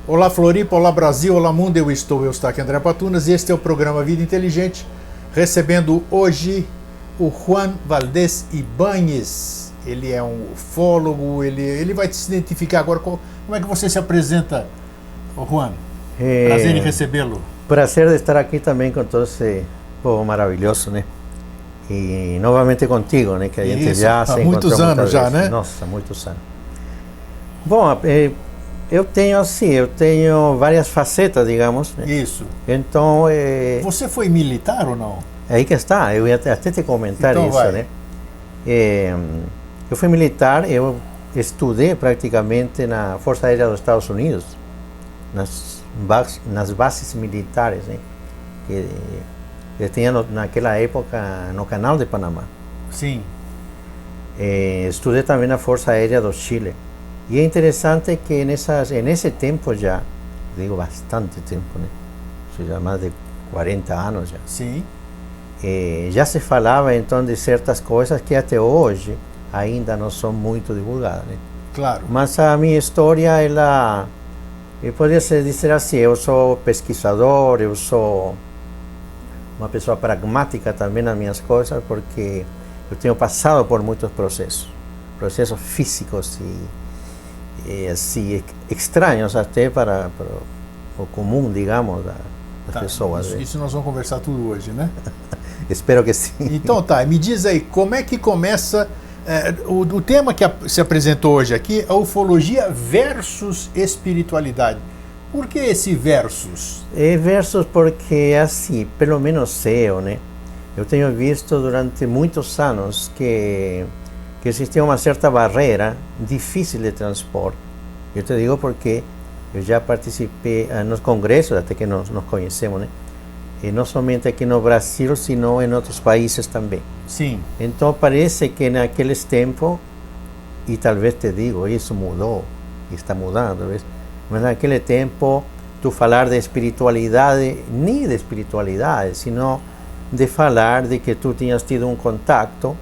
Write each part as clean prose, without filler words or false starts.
Olá Floripa, olá Brasil, olá mundo, eu estou Eustáquio André Patunas e este é o programa Vida Inteligente, recebendo hoje o Juan Valdez Ibáñez. Ele é um ufólogo, ele vai se identificar agora. Como é que você se apresenta, Juan? Prazer em recebê-lo. Prazer de estar aqui também com todo esse povo maravilhoso, né? E novamente contigo, né? Que a gente já se encontrou muitos anos já, né? Nossa, muitos anos. Bom, eu tenho várias facetas, digamos. Né? Isso. Então... Você foi militar ou não? É aí que está, eu ia até te comentar então isso, vai. né? Eu fui militar, eu estudei praticamente na Força Aérea dos Estados Unidos, nas bases militares, né? Que tinha naquela época no Canal de Panamá. Sim. Estudei também na Força Aérea do Chile. E é interessante que nesse tempo já, digo bastante tempo, né? Isso já mais de 40 anos já. Sim. Já se falava então de certas coisas que até hoje ainda não são muito divulgadas, né? Claro. Mas a minha história, eu poderia dizer assim, eu sou pesquisador, eu sou uma pessoa pragmática também nas minhas coisas, porque eu tenho passado por muitos processos físicos e assim, estranhos até para o comum, digamos, das pessoas. Isso nós vamos conversar tudo hoje, né? Espero que sim. Então tá, me diz aí, como é que começa... o tema que se apresentou hoje aqui é ufologia versus espiritualidade. Por que esse versus? É versus porque, assim, pelo menos eu, né? Eu tenho visto durante muitos anos que existia uma certa barreira difícil de transpor. Eu te digo porque eu já participei nos congressos, até que nos conhecemos, né? E não somente aqui no Brasil, sino em outros países também. Sim. Então parece que naqueles tempos, e talvez te digo, isso mudou, está mudando, talvez, mas naquele tempo, tu falar de espiritualidade, nem de espiritualidade, sino de falar de que tu tinhas tido um contato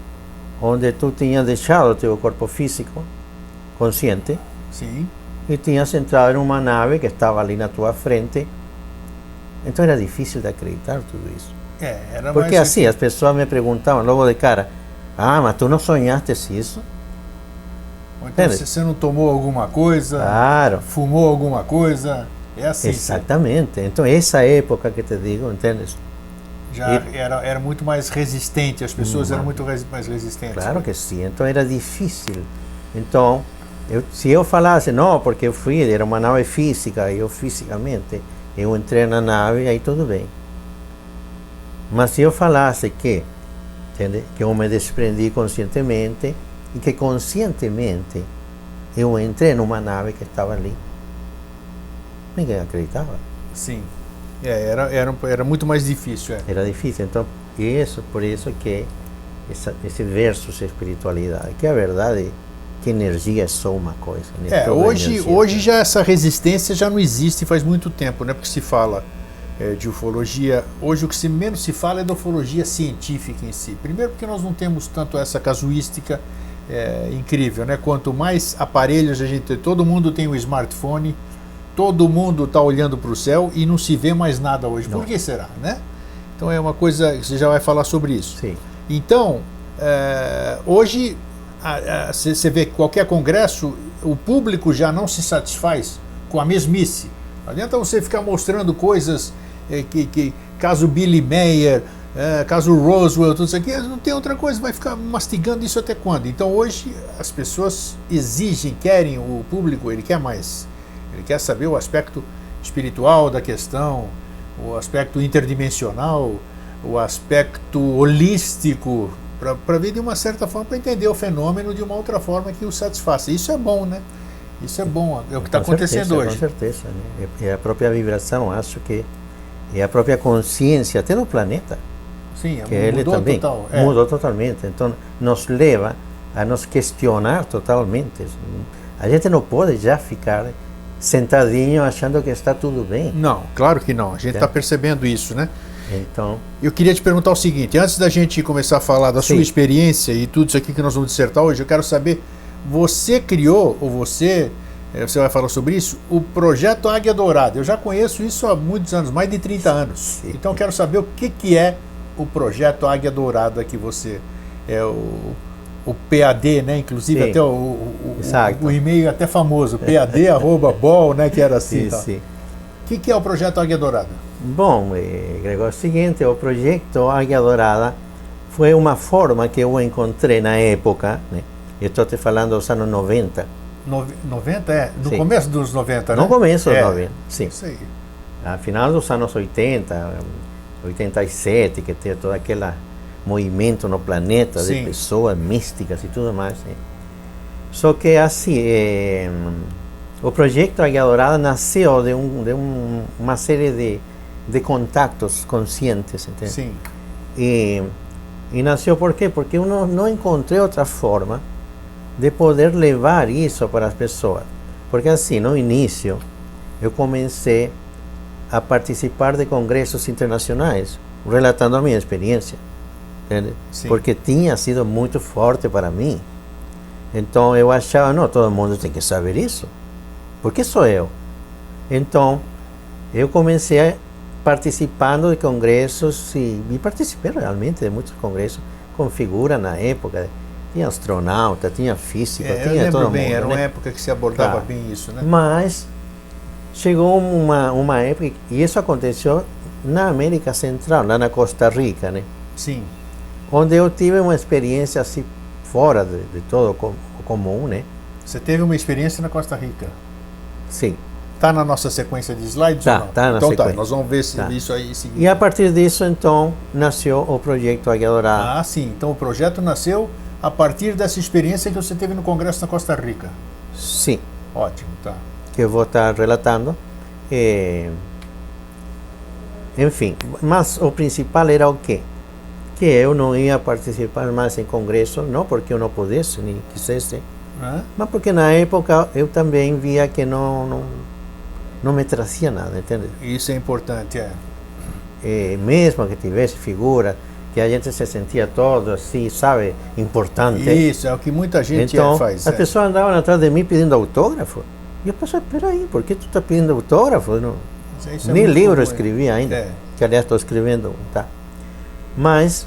onde tu tinhas deixado o teu corpo físico consciente. Sim. E tinhas entrado em uma nave que estava ali na tua frente. Então era difícil de acreditar tudo isso. Era porque mais assim, as pessoas me perguntavam logo de cara, mas tu não sonhaste isso? Então, se você não tomou alguma coisa, claro, fumou alguma coisa, é assim. Exatamente. Então essa época que te digo, entendes? Já era muito mais resistente, as pessoas eram muito mais resistentes. Claro que sim, então era difícil. Então, se eu falasse, não, porque eu fui, era uma nave física, eu fisicamente, eu entrei na nave, aí tudo bem. Mas se eu falasse que eu me desprendi conscientemente, e que conscientemente eu entrei numa nave que estava ali, ninguém acreditava. Sim. Era muito mais difícil. Era difícil, então por isso que esse versus espiritualidade, que a verdade que energia é só uma coisa. Né? Hoje já essa resistência já não existe faz muito tempo, né? Porque se fala de ufologia, hoje o que menos se fala é da ufologia científica em si. Primeiro porque nós não temos tanto essa casuística incrível, né? Quanto mais aparelhos a gente tem, todo mundo tem um smartphone, todo mundo está olhando para o céu e não se vê mais nada hoje. Não. Por que será, né? Então é uma coisa, você já vai falar sobre isso. Sim. Então, hoje, você vê que qualquer congresso, o público já não se satisfaz com a mesmice. Não adianta você ficar mostrando coisas caso Billy Mayer, caso Roswell, tudo isso aqui, não tem outra coisa, vai ficar mastigando isso até quando? Então hoje as pessoas querem, o público, ele quer mais. Ele quer saber o aspecto espiritual da questão, o aspecto interdimensional, o aspecto holístico, para ver de uma certa forma, para entender o fenômeno de uma outra forma que o satisfaça. Isso é bom, né? Isso é bom, é o que está acontecendo hoje. Com certeza, né? É a própria vibração, acho que é a própria consciência até do planeta. Sim, que ele também mudou totalmente. Então nos leva a nos questionar totalmente. A gente não pode já ficar sentadinho achando que está tudo bem. Não, claro que não. A gente está percebendo isso, né? Então, eu queria te perguntar o seguinte, antes da gente começar a falar da sua experiência e tudo isso aqui que nós vamos dissertar hoje, eu quero saber, você criou ou você você vai falar sobre isso, o projeto Águia Dourada. Eu já conheço isso há muitos anos, mais de 30 anos. Sim. Então eu quero saber o que é o projeto Águia Dourada que você é o PAD, né? Inclusive Sim. até o e-mail até famoso, pad@bol, né? Que era assim. Sim, Tá. sim. O que é o projeto Águia Dourada? Bom, Gregor, é o seguinte, o projeto Águia Dourada foi uma forma que eu encontrei na época, né? Eu estou te falando dos anos 90. 90 é? No Sim. começo dos 90, né? No começo dos 90, sim. Isso aí. A final dos anos 80, 87, que tem todo aquele movimento no planeta de Sim. pessoas místicas e tudo mais. Né? Só que assim, o projeto Águia Dourada nasceu de uma série de contatos conscientes, entende? Sim. E nasceu por quê? Porque eu não encontrei outra forma de poder levar isso para as pessoas. Porque assim, no início, eu comecei a participar de congressos internacionais, relatando a minha experiência, entende? Sim. Porque tinha sido muito forte para mim. Então eu achava, não, todo mundo tem que saber isso. Por que sou eu? Então, eu comecei participando de congressos e participei realmente de muitos congressos com figura na época. Tinha astronauta, tinha física, Eu tinha lembro todo bem, mundo. era uma né? época que se abordava Tá. bem isso, né? Mas chegou uma época, e isso aconteceu na América Central, lá na Costa Rica, né? Sim. Onde eu tive uma experiência assim, fora de todo o comum, né? Você teve uma experiência na Costa Rica. Sim. Tá na nossa sequência de slides Tá, ou não? tá na então sequência. tá, nós vamos ver se Tá. isso aí seguir. E a partir disso, então, nasceu o projeto Águia Dourada. Ah, sim. Então o projeto nasceu a partir dessa experiência que você teve no Congresso na Costa Rica. Sim, Ótimo, tá. que eu vou estar relatando. Enfim, mas o principal era o quê? Que eu não ia participar mais em congresso, não porque eu não pudesse, nem quisesse, Hã? mas porque na época eu também via que não me trazia nada, entende? Isso é importante, Mesmo que tivesse figura, que a gente se sentia todo assim, sabe, importante. Isso, é o que muita gente Então, faz. as pessoas andavam atrás de mim pedindo autógrafo. E eu pensava, peraí, por que tu está pedindo autógrafo? Não, Isso é nem muito livro eu comum, escrevi ainda, É. que aliás estou escrevendo um, tá? Mas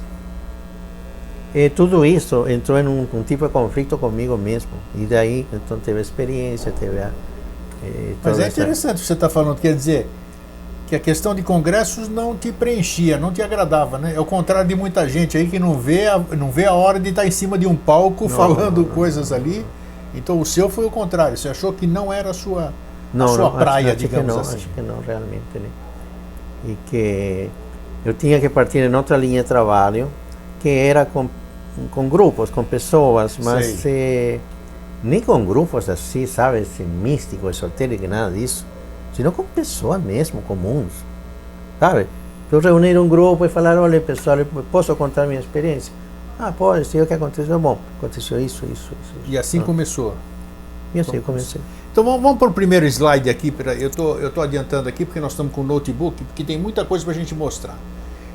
tudo isso entrou em um tipo de conflito comigo mesmo. E daí, então, teve a experiência, teve a... Mas toda é interessante o que você está falando, quer dizer que a questão de congressos não te preenchia, não te agradava, né? É o contrário de muita gente aí que não vê a hora de estar em cima de um palco falando coisas ali. Então o seu foi o contrário, você achou que não era a sua praia, digamos assim. Acho que não, realmente, né? E que eu tinha que partir em outra linha de trabalho, que era com grupos, com pessoas, mas nem com grupos assim, sabe, assim, místico, esotérico, nada disso, sino com pessoas mesmo, comuns, sabe? Eu reunir um grupo e falar, olha pessoal, eu posso contar minha experiência? Ah, pode, sei o que aconteceu, bom, aconteceu isso. E assim começou. E assim eu comecei. Então vamos para o primeiro slide aqui, eu tô adiantando aqui porque nós estamos com o notebook, porque tem muita coisa para a gente mostrar.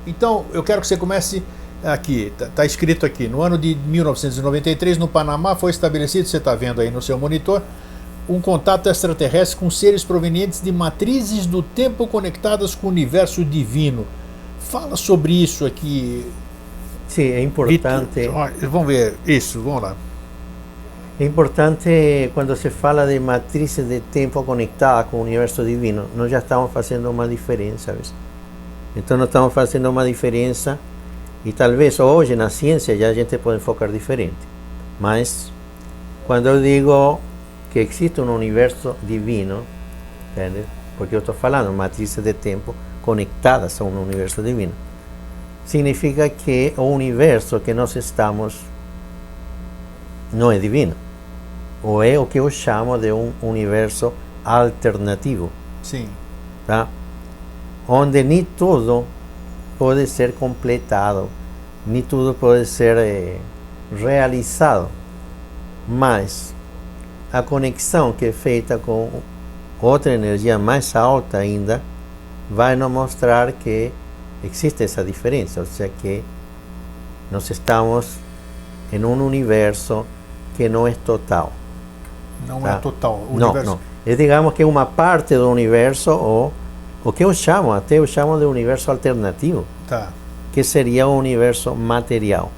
Então eu quero que você comece aqui, está escrito aqui, no ano de 1993 no Panamá foi estabelecido, você está vendo aí no seu monitor, um contato extraterrestre com seres provenientes de matrizes do tempo conectadas com o universo divino. Fala sobre isso aqui. Sim, é importante. Vamos ver isso, vamos lá. É importante quando se fala de matrizes de tempo conectadas com o universo divino, nós já estamos fazendo uma diferença, ¿ves? Então nós estamos fazendo uma diferença e talvez hoje na ciência já a gente pode focar diferente. Mas quando eu digo que existe um universo divino, entende? Porque eu estou falando matrizes de tempo conectadas a um universo divino, significa que o universo que nós estamos não é divino, ou é o que eu chamo de um universo alternativo, Sim. tá? Onde nem tudo pode ser completado, nem tudo pode ser realizado, mas a conexão que é feita com outra energia mais alta ainda vai nos mostrar que existe essa diferença, ou seja, que nós estamos em um universo que não é total. Não é total. O Não, universo... não. É, digamos que uma parte do universo, ou o que eu chamo, até eu chamo de universo alternativo, Tá, que seria o universo material.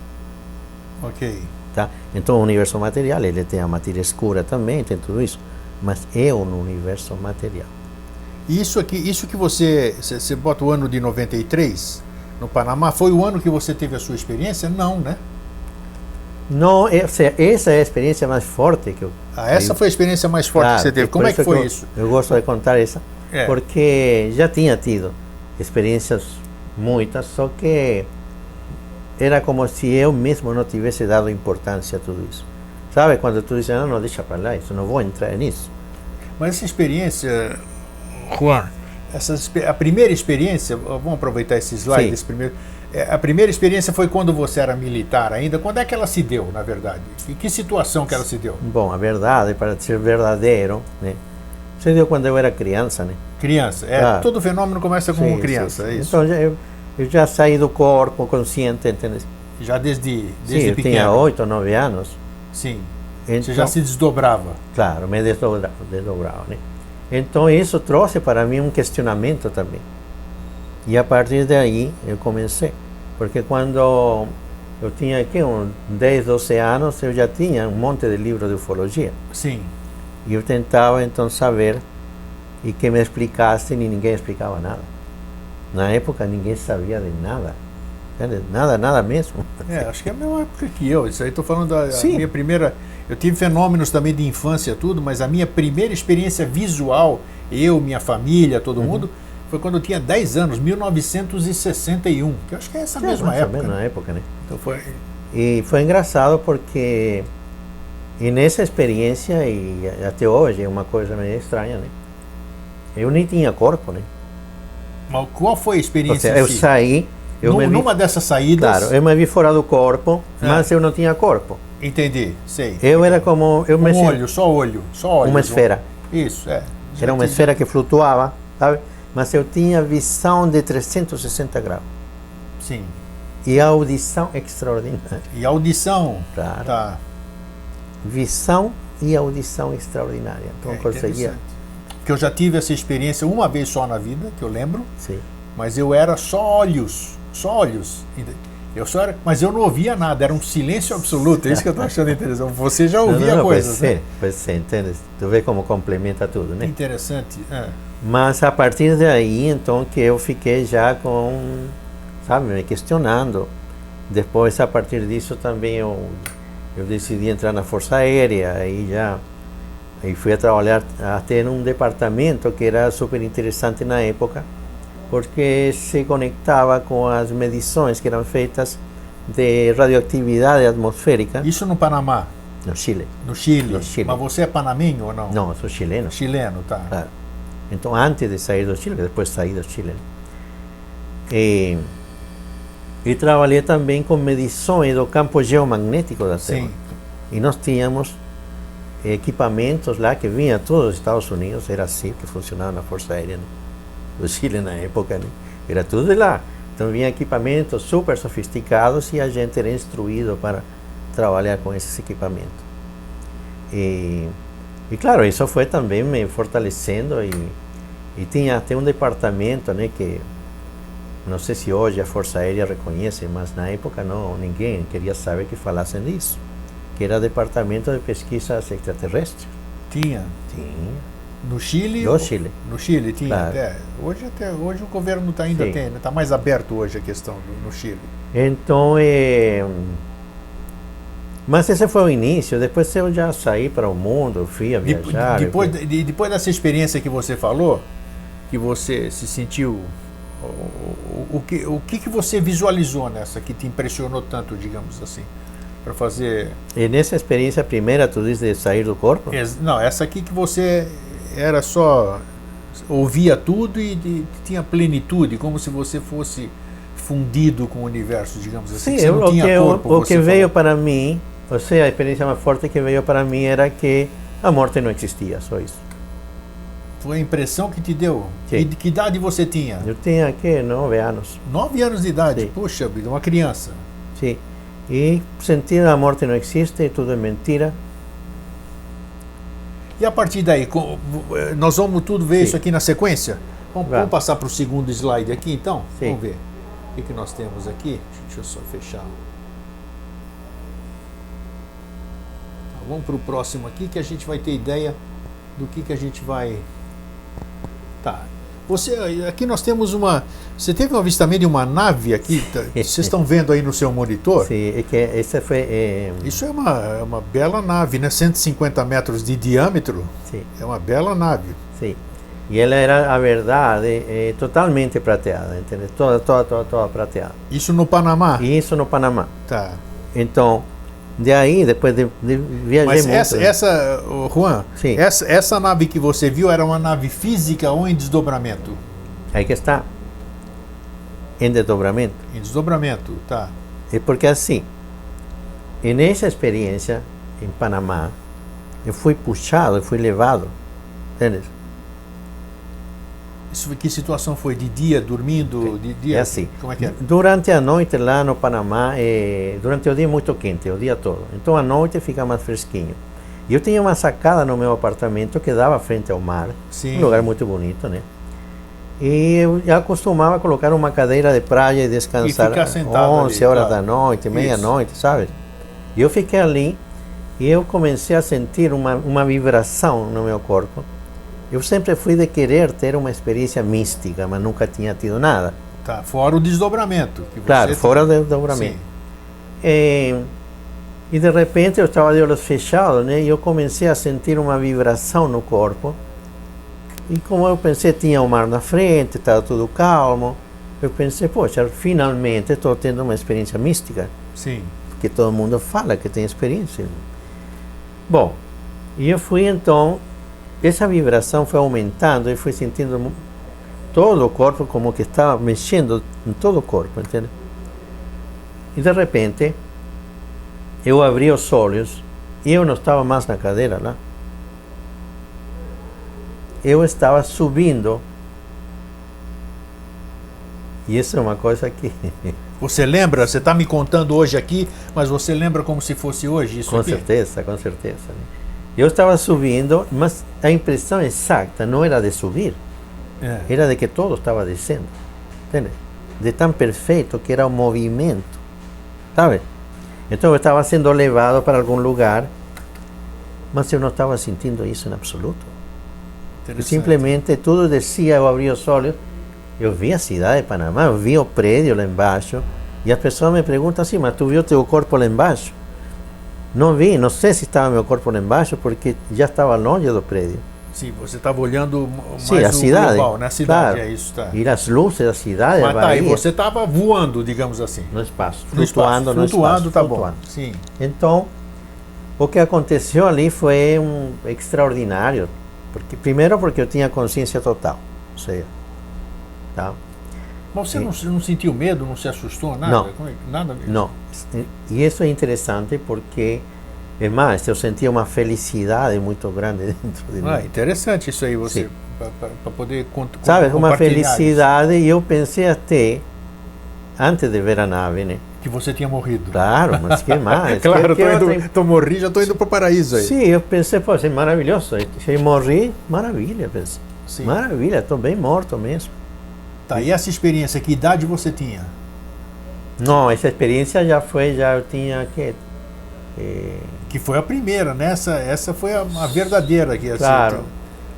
ok. Tá? Então o universo material, ele tem a matéria escura também, tem tudo isso, mas é um universo material. E isso aqui, isso que você bota o ano de 93 no Panamá, foi o ano que você teve a sua experiência? Não, né? Não, essa é a experiência mais forte que eu... Essa foi a experiência mais forte que você teve. Como é que foi isso? Eu gosto de contar essa, porque já tinha tido experiências muitas, só que era como se eu mesmo não tivesse dado importância a tudo isso. Sabe, quando tu diz, não, deixa para lá, isso não vou entrar nisso. Mas essa experiência, Juan, a primeira experiência, vamos aproveitar esse slide, esse primeiro... A primeira experiência foi quando você era militar ainda. Quando é que ela se deu, na verdade? Em que situação que ela se deu? Bom, a verdade, para ser verdadeiro, né, se deu quando eu era criança, né? Criança, todo fenômeno começa com criança, é isso? Então eu já saí do corpo consciente, entende? Já desde eu pequeno? Tinha 8 ou 9 anos. Sim, então, você já se desdobrava? Claro, me desdobrava, né? Então isso trouxe para mim um questionamento também. E a partir daí eu comecei. Porque quando eu tinha aqui uns 10, 12 anos, eu já tinha um monte de livros de ufologia. Sim. E eu tentava então saber e que me explicassem e ninguém explicava nada. Na época ninguém sabia de nada. Nada mesmo. Acho que é a mesma época que eu. Isso aí estou falando da minha primeira... Eu tive fenômenos também de infância, tudo, mas a minha primeira experiência visual, eu, minha família, todo mundo, foi quando eu tinha 10 anos, 1961, que eu acho que é essa mesma época. Na época, né? Então foi... E foi engraçado porque nessa experiência, e até hoje é uma coisa meio estranha, né? Eu nem tinha corpo, né? Mas qual foi a experiência? Ou seja, eu saí... Numa dessas saídas... Claro, eu me vi fora do corpo, mas eu não tinha corpo. Entendi, sei. Eu era como... olho, só olho. Uma esfera. Isso, Era uma esfera que flutuava, sabe? Mas eu tinha visão de 360 graus. Sim. E a audição extraordinária. E a audição? Claro. Tá. Visão e audição extraordinária. Então eu conseguia... Porque eu já tive essa experiência uma vez só na vida, que eu lembro. Sim. Mas eu era só olhos. Só olhos. Mas eu não ouvia nada, era um silêncio absoluto. É isso que eu estou achando interessante. Você já ouvia coisas, né? Pois sim, entende? Tu vê como complementa tudo, né? Interessante. Mas a partir daí, então, que eu fiquei já sabe, me questionando. Depois, a partir disso, também eu decidi entrar na Força Aérea. Aí fui a trabalhar até num departamento que era super interessante na época, porque se conectava com as medições que eram feitas de radioatividade atmosférica. Isso no Panamá? No Chile. No Chile. No Chile. Mas você é panamenho ou não? Não, eu sou chileno. Chileno, tá. Claro. Então, antes de sair do Chile, depois saí do Chile. E trabalhei também com medições do campo geomagnético da Terra. Sim. E nós tínhamos equipamentos lá que vinham todos os Estados Unidos, era assim que funcionava na Força Aérea, né? Do Chile na época, né? Era tudo de lá. Então vinha equipamentos super sofisticados e a gente era instruído para trabalhar com esses equipamentos. E claro, isso foi também me fortalecendo e tinha até um departamento, né, que não sei se hoje a Força Aérea reconhece, mas na época não, ninguém queria saber que falassem disso, que era o Departamento de Pesquisas Extraterrestres. Tinha? Tinha. No Chile? No Chile. No Chile tinha, claro. Hoje o governo ainda tem, está mais aberto hoje a questão no Chile. Então, mas esse foi o início, depois eu já saí para o mundo, fui a viajar. Depois dessa experiência que você falou, que você se sentiu, o que você visualizou nessa, que te impressionou tanto, digamos assim, para fazer... E nessa experiência primeira, tu diz de sair do corpo? Não, essa aqui que você era só, ouvia tudo e tinha plenitude, como se você fosse fundido com o universo, digamos assim. Sim, o que veio para mim, ou seja, a experiência mais forte que veio para mim era que a morte não existia, só isso. Foi a impressão que te deu? Sim. E de que idade você tinha? Eu tinha aqui 9 anos. 9 anos de idade? Sim. Puxa vida, uma criança. Sim. E sentir a morte não existe, tudo é mentira. E a partir daí, nós vamos tudo ver Sim. isso aqui na sequência? Vamos Vamos. passar para o segundo slide aqui, então? Sim. Vamos ver. O que nós temos aqui? Deixa eu só fechar. Vamos para o próximo aqui, que a gente vai ter ideia do que a gente vai... Tá. Aqui nós temos uma... Você teve um avistamento de uma nave aqui? Vocês estão vendo aí no seu monitor? Sim, é que essa foi... Isso é uma bela nave, né? 150 metros de diâmetro. Sim, É uma bela nave. sim. E ela era, a verdade, totalmente prateada, entendeu? Toda prateada. Isso no Panamá? E isso no Panamá. Tá. Então, de aí, depois de viajei Mas muito. ô, Juan, Sim. essa nave que você viu era uma nave física ou em desdobramento? Aí que está, em desdobramento. Em desdobramento, tá. É porque assim, nessa experiência em Panamá, eu fui puxado, eu fui levado, entende? Que situação foi? De dia, dormindo? De dia? É assim, Como é que é? durante a noite lá no Panamá, durante o dia é muito quente, o dia todo. Então à noite fica mais fresquinho. E eu tinha uma sacada no meu apartamento que dava frente ao mar, Sim. um lugar muito bonito, né? E eu já costumava colocar uma cadeira de praia e descansar E ficar sentado 11 ali, horas claro. da noite, meia-noite, sabe? E eu fiquei ali e eu comecei a sentir uma vibração no meu corpo. Eu sempre fui de querer ter uma experiência mística, mas nunca tinha tido nada. Tá, fora o desdobramento. Que você Claro, fora do desdobramento. Sim. E de repente eu estava de olhos fechados, né? E eu comecei a sentir uma vibração no corpo. E como eu pensei, tinha o mar na frente, estava tudo calmo. Eu pensei, poxa, finalmente estou tendo uma experiência mística. Sim. Porque todo mundo fala que tem experiência. Bom, e eu fui então, essa vibração foi aumentando e fui sentindo todo o corpo como que estava mexendo em todo o corpo, entende? E de repente, eu abri os olhos e eu não estava mais na cadeira lá. Eu estava subindo. E isso é uma coisa que... Você lembra? Você está me contando hoje aqui, mas você lembra como se fosse hoje isso Com aqui? certeza, com certeza. Eu estava subindo, mas a impressão exata não era de subir, era de que todo estava descendo, entende? De tão perfeito que era o movimento, sabe? Então eu estava sendo levado para algum lugar, mas eu não estava sentindo isso em absoluto. Simplesmente tudo descia, eu abri os olhos, eu vi a cidade de Panamá, eu vi o prédio lá embaixo, e as pessoas me perguntam assim, mas tu viu teu corpo lá embaixo? Não vi, não sei se estava meu corpo lá embaixo, porque já estava longe do prédio. Sim, você estava olhando mais Sim, a cidade, global, né? A cidade, claro. é isso, tá. E as luzes da cidade, Mas a tá, e Bahia, você estava voando, digamos assim. no espaço, No espaço, flutuando no flutuando, espaço. tá flutuando. bom. Sim. Então, o que aconteceu ali foi extraordinário, porque primeiro porque eu tinha consciência total, ou seja, tá? Mas você não sentiu medo, não se assustou, nada? Não. Nada mesmo? Não. E isso é interessante porque, é mais, eu sentia uma felicidade muito grande dentro de mim. Interessante isso aí, você, Sim. para poder Sabe, uma compartilhar felicidade, e eu pensei até, antes de ver a nave, né? isso, que você tinha morrido. Claro, mas que mais? Claro, que morri, já estou indo para o paraíso aí. Sim, eu pensei, pô, é maravilhoso. Se eu morri, maravilha, pensei. Sim. Maravilha, estou bem morto mesmo. Tá, e essa experiência, que idade você tinha? Não, essa experiência já eu tinha que... Que foi a primeira, né? Essa foi a verdadeira. Que, Claro. Assim,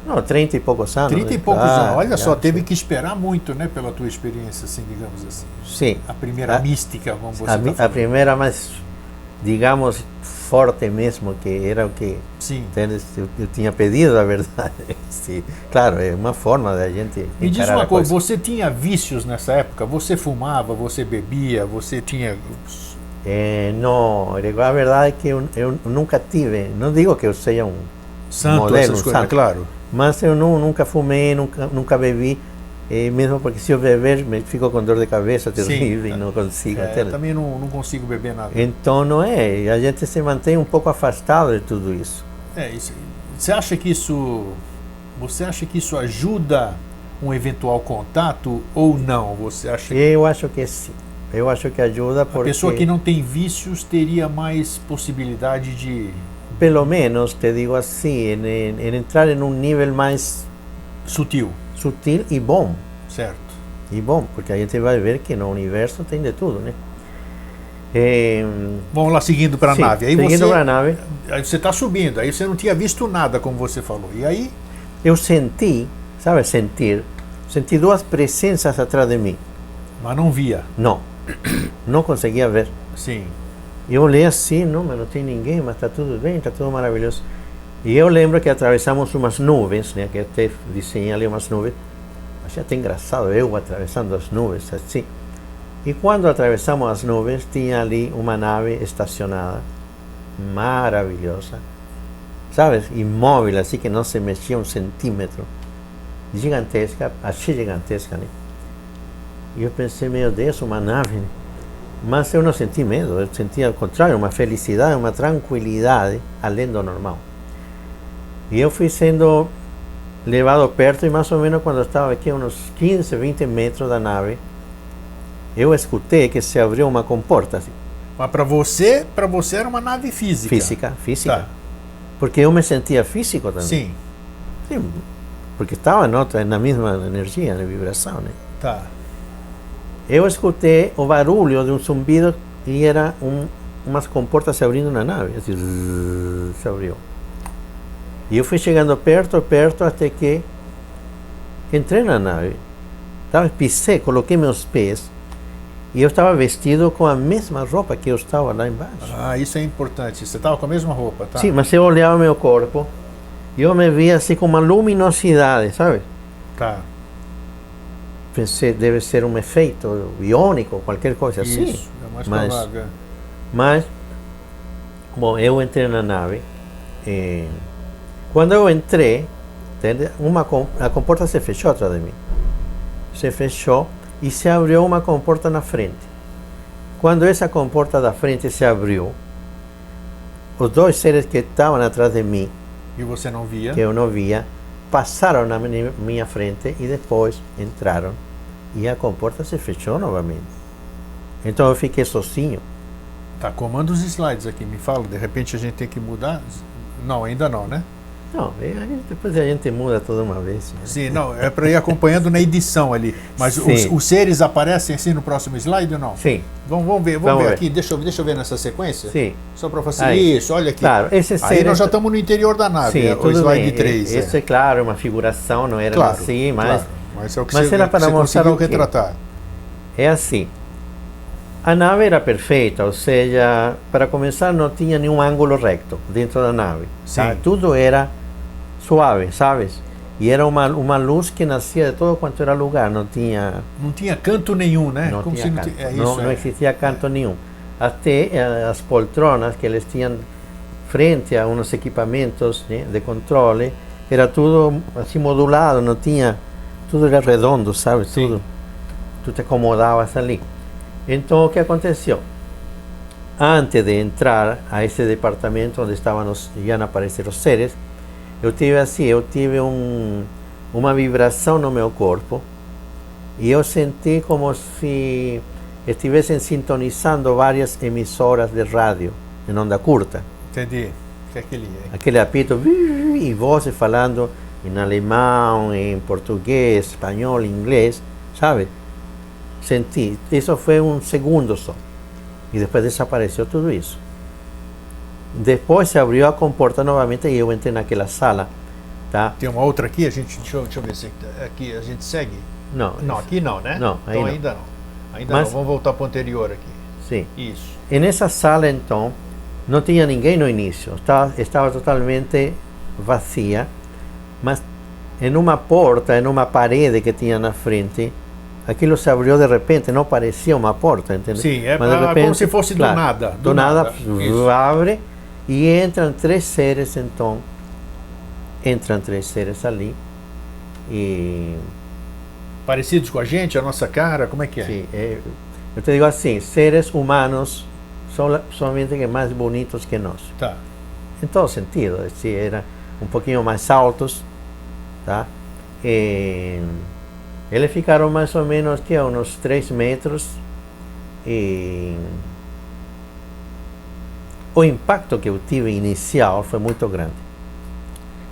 Não, 30 e poucos anos. 30 e né? poucos Claro, anos. Olha já, só, teve sim. que esperar muito, né? Pela tua experiência, assim, digamos assim. Sim. A primeira mística, como você está A falando. primeira mais, digamos, forte mesmo, que era o que Sim. eu tinha pedido, a verdade. Sim. Claro, é uma forma da gente... Me diz encarar uma a coisa, você tinha vícios nessa época? Você fumava, você bebia, você tinha... não, a verdade é que eu nunca tive, não digo que eu seja um Santo, modelo, essas coisas, santo, claro. mas eu nunca fumei, nunca bebi, mesmo porque se eu beber, fico com dor de cabeça terrível e não consigo. Eu também não consigo beber nada. Então não é, a gente se mantém um pouco afastado de tudo isso. Você acha que isso ajuda um eventual contato ou não? Você acha que Eu acho que sim. Eu acho que ajuda porque... a pessoa que não tem vícios teria mais possibilidade de pelo menos, te digo assim, em entrar em um nível mais Sutil, sutil e bom. certo. E bom, porque a gente vai ver que no universo tem de tudo, né? Vamos lá, seguindo para a Sim, nave. Aí seguindo para a nave, aí você está subindo, aí você não tinha visto nada, como você falou. E aí, eu senti, sabe, senti duas presenças atrás de mim. mas não via. Não conseguia ver. Sim. Eu olhei assim, não, mas não tem ninguém, mas está tudo bem, está tudo maravilhoso. E eu lembro que atravessamos umas nuvens, né, que até desenhei ali umas nuvens. Achei até engraçado, eu atravessando as nuvens, assim. E quando atravessamos as nuvens, tinha ali uma nave estacionada, maravilhosa, sabe, imóvel, assim que não se mexia um centímetro, gigantesca, achei gigantesca, né? E eu pensei, meu Deus, uma nave, né? Mas eu não senti medo, eu senti ao contrário, uma felicidade, uma tranquilidade além do normal. E eu fui sendo levado perto e mais ou menos quando eu estava aqui, uns 15, 20 metros da nave, eu escutei que se abriu uma comporta. Assim. Mas para você era uma nave física. Física. Tá. Porque eu me sentia físico também. Sim. Sim, porque estava na mesma energia, na vibração, né? Tá. Eu escutei o barulho de um zumbido e era umas comportas se abrindo na nave, assim, zzz, se abriu. E eu fui chegando perto, até que entrei na nave. Pisei, coloquei meus pés e eu estava vestido com a mesma roupa que eu estava lá embaixo. Ah, isso é importante. Você estava com a mesma roupa, tá? Sim, mas eu olhava meu corpo e eu me via assim com uma luminosidade, sabe? Tá. Pensei, deve ser um efeito iônico, qualquer coisa assim. Isso, é mais provável. Mas, bom, eu entrei na nave. Quando eu entrei, a comporta se fechou atrás de mim. Se fechou e se abriu uma comporta na frente. Quando essa comporta da frente se abriu, os dois seres que estavam atrás de mim, E você não via? que eu não via, passaram na minha frente e depois entraram. E a comporta se fechou novamente. Então eu fiquei sozinho. Tá, comanda os slides aqui, me fala. De repente a gente tem que mudar? Não, ainda não, né? Não, depois a gente muda toda uma vez. Né? Sim, não, é para ir acompanhando na edição ali. Mas os seres aparecem assim no próximo slide ou não? Sim. Vamos ver aqui, deixa eu ver nessa sequência. Sim. Só para facilitar. Isso, olha aqui. Claro, aí nós já estamos no interior da nave, sim, o slide 3. Isso é claro, uma figuração, não era assim, mas... Claro, mas é o que mas você, era para você mostrar conseguiu o quê? retratar. É assim, a nave era perfeita, ou seja, para começar não tinha nenhum ângulo reto dentro da nave. Tá? Tudo era suave, sabes? E era uma luz que nascia de todo quanto era lugar, não tinha canto nenhum, né? Não Como tinha canto. Não existia canto nenhum. Até as poltronas que eles tinham frente a uns equipamentos, né, de controle, era tudo assim modulado, não tinha, tudo era redondo, sabe? Tudo, tu te acomodavas ali. Então o que aconteceu? Antes de entrar a esse departamento onde iam aparecer os seres, eu tive uma vibração no meu corpo e eu senti como se estivessem sintonizando várias emissoras de rádio em onda curta. Entendi. Aquele apito e vozes falando em alemão, em português, espanhol, inglês, sabe? Senti. Isso foi um segundo só. E depois desapareceu tudo isso. Depois se abriu a comporta novamente e eu entrei naquela sala, tá? Tem uma outra aqui, deixa eu ver se aqui a gente segue. Não, aqui não, né? Não, então não. ainda não. Mas, vamos voltar para o anterior aqui. Sim. Isso. E nessa sala então não tinha ninguém no início, estava totalmente vazia, mas em uma porta, em uma parede que tinha na frente, aquilo se abriu de repente, não parecia uma porta, entendeu? Sim, mas de repente, como se fosse do nada. Do nada abre e entram três seres, então. Entram três seres ali e... Parecidos com a gente, a nossa cara, como é que é? Sim, eu te digo assim, seres humanos somente que mais bonitos que nós. Tá. Em todo sentido, assim, eram um pouquinho mais altos, tá? Eles ficaram mais ou menos que a uns 3 metros e o impacto que eu tive inicial foi muito grande.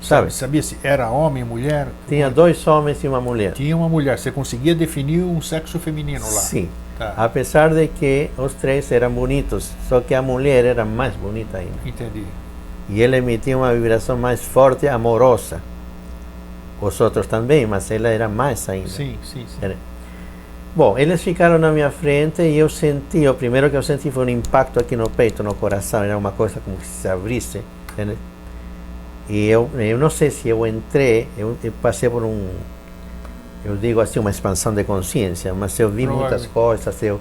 Sabe? Sabia se era homem, mulher? Tinha 2 homens e uma mulher. Tinha uma mulher. Você conseguia definir um sexo feminino lá? Sim. Tá. Apesar de que os 3 eram bonitos, só que a mulher era mais bonita ainda. Entendi. E ela emitia uma vibração mais forte, amorosa. Os outros também, mas ela era mais ainda. Sim, sim, sim. Era. Bom, eles ficaram na minha frente e eu senti, o primeiro que eu senti foi um impacto aqui no peito, no coração, era uma coisa como que se abrisse. Entende? E eu não sei se eu entrei, eu passei por eu digo assim, uma expansão de consciência, mas eu vi muitas coisas, eu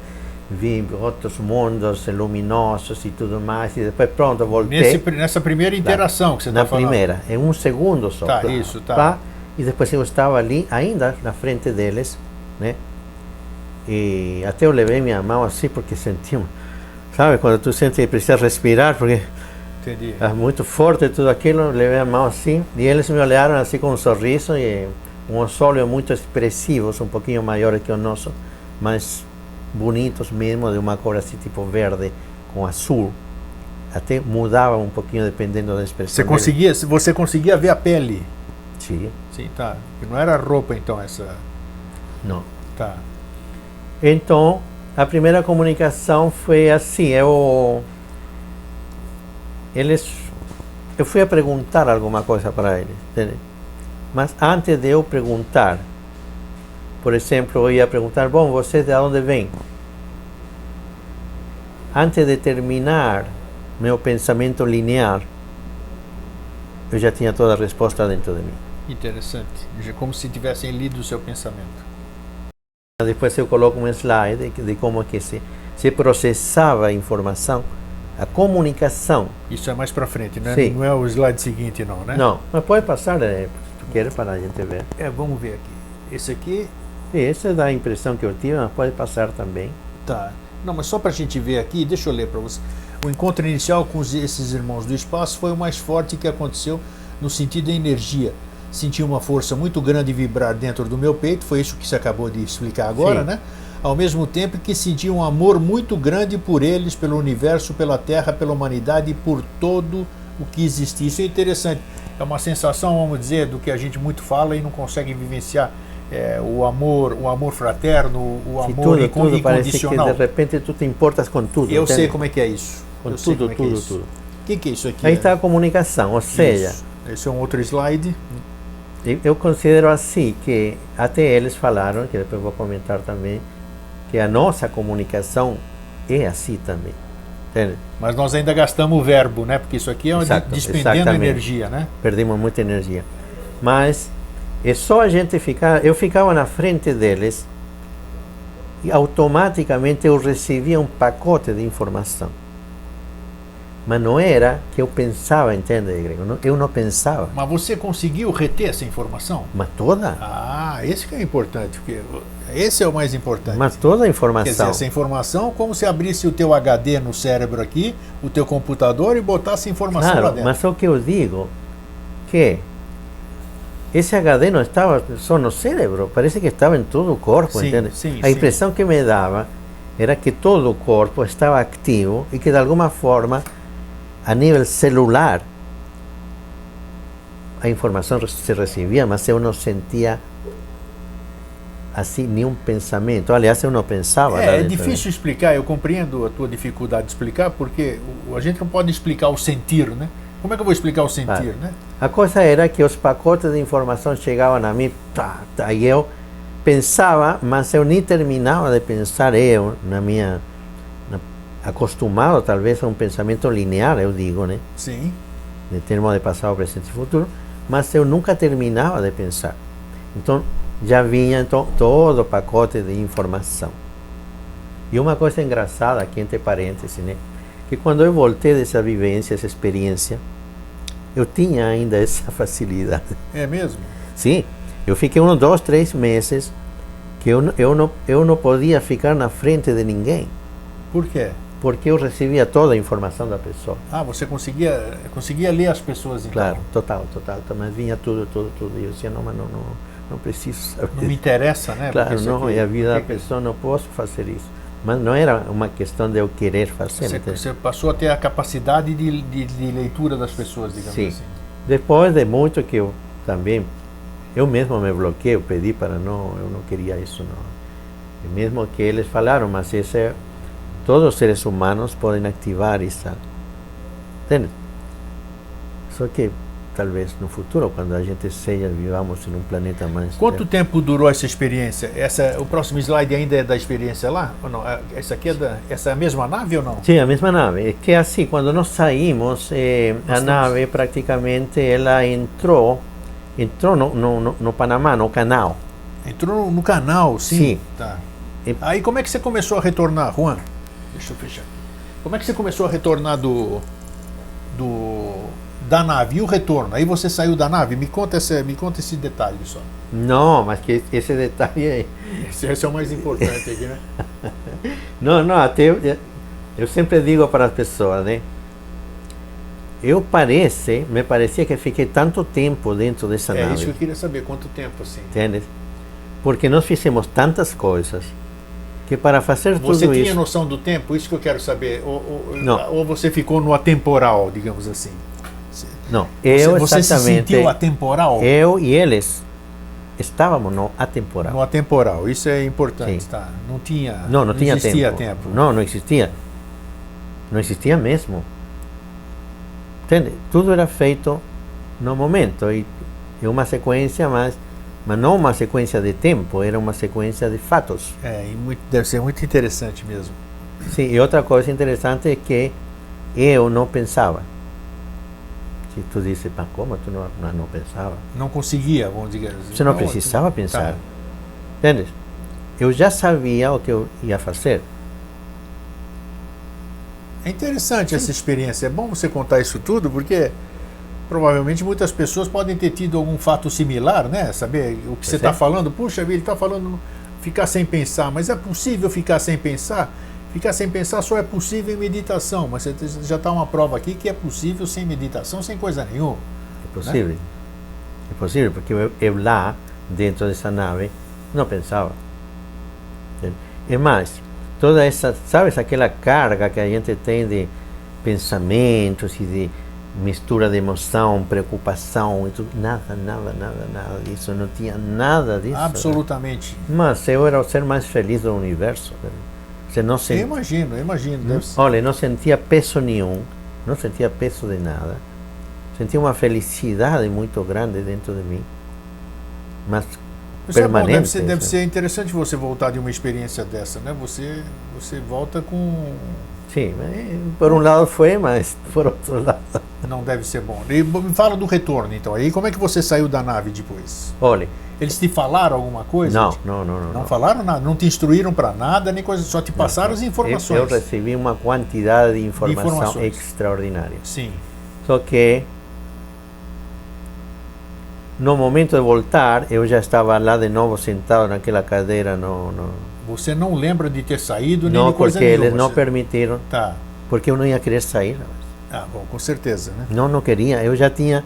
vi outros mundos luminosos e tudo mais, e depois pronto, voltei. Nessa primeira interação que você está falando? Na primeira, em um segundo só. Tá, isso, tá. E depois eu estava ali, ainda na frente deles, né? E até eu levei minha mão assim, porque senti, sabe, quando tu sente que precisa respirar, porque entendi. É muito forte tudo aquilo, levei a mão assim, e eles me olharam assim com um sorriso, e uns olhos muito expressivos, um pouquinho maiores que o nosso, mas bonitos mesmo, de uma cor assim tipo verde com azul. Até mudava um pouquinho dependendo da expressão. Você conseguia ver a pele? Sim. Sim, tá. E não era roupa então essa? Não. Tá. Então, a primeira comunicação foi assim, eu fui a perguntar alguma coisa para eles, entende? Mas antes de eu perguntar, por exemplo, eu ia perguntar, bom, vocês de onde vêm? Antes de terminar meu pensamento linear, eu já tinha toda a resposta dentro de mim. Interessante. Como se tivessem lido o seu pensamento. Depois eu coloco um slide de como que se processava a informação, a comunicação. Isso é mais para frente, né? Sim. Não é o slide seguinte não, né? Não, mas pode passar, se tu queres, para a gente ver. Vamos ver aqui. Esse aqui... Essa é a impressão que eu tive, mas pode passar também. Tá. Não, mas só para a gente ver aqui, deixa eu ler para você. O encontro inicial com esses irmãos do espaço foi o mais forte que aconteceu no sentido da energia. Senti uma força muito grande vibrar dentro do meu peito, foi isso que você acabou de explicar agora, Sim. né? Ao mesmo tempo que senti um amor muito grande por eles, pelo universo, pela Terra, pela humanidade e por todo o que existe. Isso é interessante. É uma sensação, vamos dizer, do que a gente muito fala e não consegue vivenciar. O amor fraterno, o amor tudo parece que incondicional. de repente tu te importas com tudo. Eu entende? sei como é que é isso. Com tudo. O que é isso aqui? Aí está a comunicação, ou seja... Isso. Esse é um outro slide. Eu considero assim, que até eles falaram, que depois vou comentar também, que a nossa comunicação é assim também. Entende? Mas nós ainda gastamos o verbo, né? Porque isso aqui é despendendo exatamente. energia, né? Perdemos muita energia. Mas é só a gente ficar... Eu ficava na frente deles e automaticamente eu recebia um pacote de informação. Mas não era que eu pensava, entende, Grego? Eu não pensava. Mas você conseguiu reter essa informação? Mas toda. Ah, esse que é importante, porque esse é o mais importante. Mas toda a informação. Quer dizer, essa informação, como se abrisse o teu HD no cérebro aqui, o teu computador e botasse informação claro, lá dentro. Mas o que eu digo que esse HD não estava só no cérebro, parece que estava em todo o corpo, Sim, entende? sim, a impressão que me dava era que todo o corpo estava ativo e que de alguma forma, a nível celular, a informação se recebia, mas eu não sentia assim nenhum pensamento. Aliás, eu não pensava. É difícil explicar, eu compreendo a tua dificuldade de explicar, porque a gente não pode explicar o sentir, né? Como é que eu vou explicar o sentir, né? A coisa era que os pacotes de informação chegavam a mim, e eu pensava, mas eu nem terminava de pensar, acostumado talvez a um pensamento linear, eu digo, né? Sim. De termos de passado, presente e futuro, mas eu nunca terminava de pensar. Então, já vinha todo o pacote de informação. E uma coisa engraçada, aqui entre parênteses, né? Que quando eu voltei dessa vivência, essa experiência, eu tinha ainda essa facilidade. É mesmo? Sim, eu fiquei 1, 2, 3 meses que eu não podia ficar na frente de ninguém. Por quê? Porque eu recebia toda a informação da pessoa. Ah, você conseguia ler as pessoas, então? Claro, total. Mas vinha tudo. E eu dizia, não, mas não preciso saber. Não me interessa, né? Claro, não, aqui, é a vida da pessoa, não posso fazer isso. Mas não era uma questão de eu querer fazer. Você passou a ter a capacidade de leitura das pessoas, digamos Sim. assim. Depois de muito que eu também, eu mesmo me bloqueei, eu pedi para não, eu não queria isso não. E mesmo que eles falaram, mas todos os seres humanos podem ativar essa, entende? Só que talvez no futuro, quando a gente seja, vivamos em um planeta mais... Quanto tempo durou essa experiência? O próximo slide ainda é da experiência lá? Ou não? Essa aqui essa é a mesma nave ou não? Sim, a mesma nave. É que assim, quando nós saímos, a nave praticamente ela entrou no Panamá, no canal. Entrou no canal, sim. Sim. Tá. Aí como é que você começou a retornar, Juan? Deixa eu fechar aqui. Como é que você começou a retornar da nave e o retorno? Aí você saiu da nave? Me conta esse detalhe só. Não, mas que esse detalhe aí. Esse é o mais importante aqui, né? Não, até eu sempre digo para as pessoas, né? Me parecia que fiquei tanto tempo dentro dessa nave. É isso que eu queria saber, quanto tempo assim? Entende? Porque nós fizemos tantas coisas que para fazer tudo isso... Você tinha noção do tempo? Isso que eu quero saber. Não. Ou você ficou no atemporal, digamos assim? Não, você se sentiu atemporal? Eu e eles estávamos no atemporal. No atemporal, isso é importante, Sim. tá? Não tinha existia tempo. Não existia. Não existia mesmo. Entende? Tudo era feito no momento e uma sequência, mas não uma sequência de tempo, era uma sequência de fatos. Deve ser muito interessante mesmo. Sim, e outra coisa interessante é que eu não pensava. Se tu disse, mas como tu não pensava? Não conseguia, vamos dizer assim. Você não precisava pensar. Tá. Entende? Eu já sabia o que eu ia fazer. É interessante essa experiência. É bom você contar isso tudo, porque provavelmente muitas pessoas podem ter tido algum fato similar, né? Saber o que você está falando. Puxa vida, ele está falando ficar sem pensar. Mas é possível ficar sem pensar? Ficar sem pensar só é possível em meditação, mas você já está uma prova aqui que é possível sem meditação, sem coisa nenhuma. É possível. Né? É possível, porque eu lá, dentro dessa nave, não pensava. E mais, toda essa, sabes, aquela carga que a gente tem de pensamentos e de mistura de emoção, preocupação e tudo, nada disso, não tinha nada disso. Absolutamente. Né? Mas eu era o ser mais feliz do universo. Né? Não eu imagino. Olha, não sentia peso nenhum, não sentia peso de nada. Sentia uma felicidade muito grande dentro de mim, mas permanente. Deve ser interessante você voltar de uma experiência dessa, né? Você volta com... Sim, por um lado foi, mas por outro lado... Não deve ser bom. E me fala do retorno, então. Aí como é que você saiu da nave depois? Olha... Eles te falaram alguma coisa? Não. Não falaram nada? Não te instruíram para nada, nem coisa, só te passaram as informações? Eu recebi uma quantidade de informação extraordinária. Sim. Só que, no momento de voltar, eu já estava lá de novo sentado naquela cadeira. Você não lembra de ter saído, nem de coisa nenhuma? Não, porque eles não você... permitiram. Tá. Porque eu não ia querer sair. Ah, bom, com certeza, né? Não queria. Eu já tinha...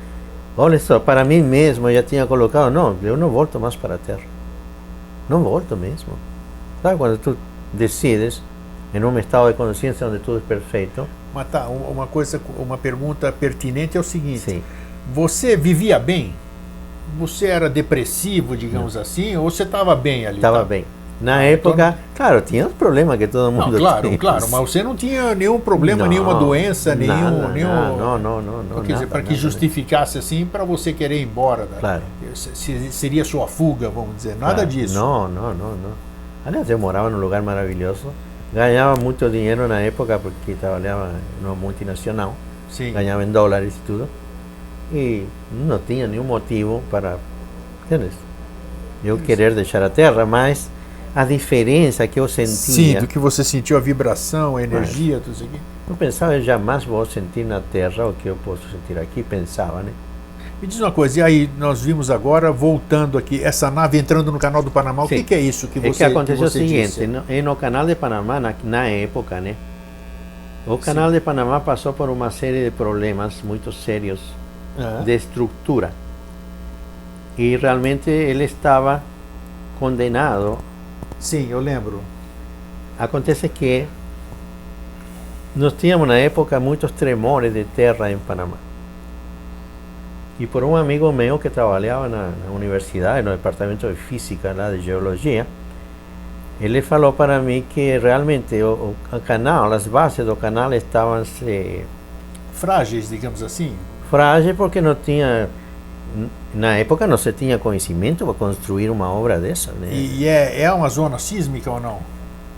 Olha só, para mim mesmo, eu já tinha colocado, não, eu não volto mais para a Terra. Não volto mesmo. Sabe quando tu decides, em um estado de consciência onde tudo é perfeito? Mas tá, uma pergunta pertinente é o seguinte. Sim. Você vivia bem? Você era depressivo, digamos assim, ou você estava bem ali? Estava bem. Na época, claro, tinha os problemas que todo mundo tem. Claro, mas você não tinha nenhum problema, nenhuma doença, Não. Quer dizer, para que justificasse assim, para você querer ir embora. Claro. Seria sua fuga, vamos dizer, nada disso. Não. Aliás, eu morava num lugar maravilhoso, ganhava muito dinheiro na época, porque trabalhava numa multinacional, Sim. Ganhava em dólares e tudo, e não tinha nenhum motivo para, entendeu? Eu querer deixar a Terra, mas a diferença que eu sentia... Sim, do que você sentiu, a vibração, a energia, tudo isso aqui. Eu pensava, eu jamais vou sentir na Terra o que eu posso sentir aqui, pensava, né? Me diz uma coisa, e aí nós vimos agora, voltando aqui, essa nave entrando no Canal do Panamá, o que é isso que você disse? É que aconteceu o seguinte, no Canal de Panamá, na época, né? O Canal de Panamá passou por uma série de problemas muito sérios de estrutura. E realmente ele estava condenado. Sim, eu lembro. acontece que nós tínhamos na época muitos tremores de terra em Panamá. E por um amigo meu que trabalhava na universidade, no departamento de física, lá de geologia, ele falou para mim que realmente o canal, as bases do canal estavam Frágeis, digamos assim. Frágeis porque não tinha, na época não se tinha conhecimento para construir uma obra dessa, né? E é uma zona sísmica ou não?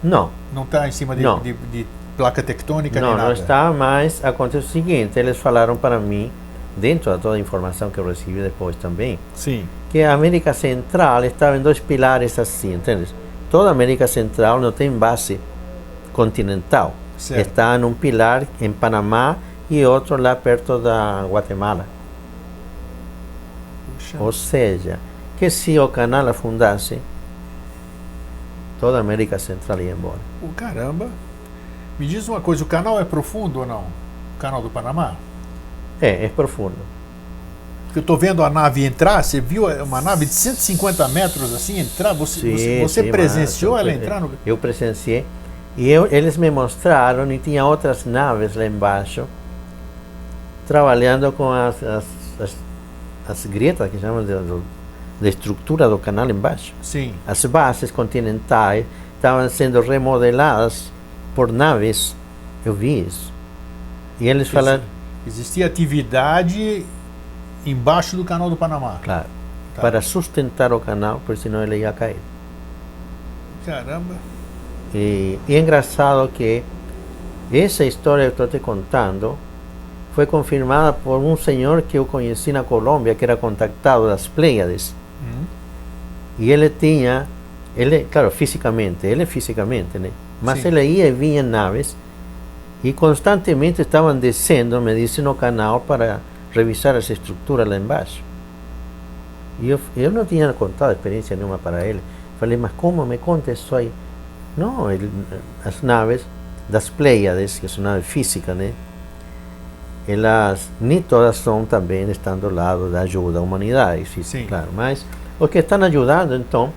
Não. Não está em cima de placa tectônica não, nem nada? Não está, mas acontece o seguinte, eles falaram para mim, dentro de toda a informação que eu recebi depois também, sim, que a América Central estava em dois pilares assim, entende? Toda a América Central não tem base continental. certo. Está num pilar em Panamá e outro lá perto da Guatemala. Puxa. Ou seja, que se o canal afundasse, toda a América Central ia embora. Caramba! Me diz uma coisa, o canal é profundo ou não? O canal do Panamá? É profundo. Porque eu estou vendo a nave entrar, você viu uma nave de 150 metros assim entrar? Você presenciou ela entrar? Eu presenciei. E eles me mostraram, e tinha outras naves lá embaixo, trabalhando com as gretas, que chamam de estrutura do canal embaixo. Sim. As bases continentais estavam sendo remodeladas por naves. Eu vi isso. E eles falaram... Existia atividade embaixo do canal do Panamá. Claro. Tá. Para sustentar o canal, porque senão ele ia cair. Caramba. E é engraçado que essa história que estou te contando foi confirmada por um senhor que eu conheci na Colômbia, que era contactado das Pleiades. E ele tinha, claro, fisicamente, né? Mas sim, ele ia e vinha em naves e constantemente estavam descendo, me disse, no canal para revisar essa estrutura lá embaixo. E eu não tinha contado experiência nenhuma para ele. Falei, mas como me conta isso aí? Não, as naves das Pleiades, que são naves físicas, né? Elas nem todas são também estão do lado da ajuda à humanidade, sim, claro. Mas os que estão ajudando, então,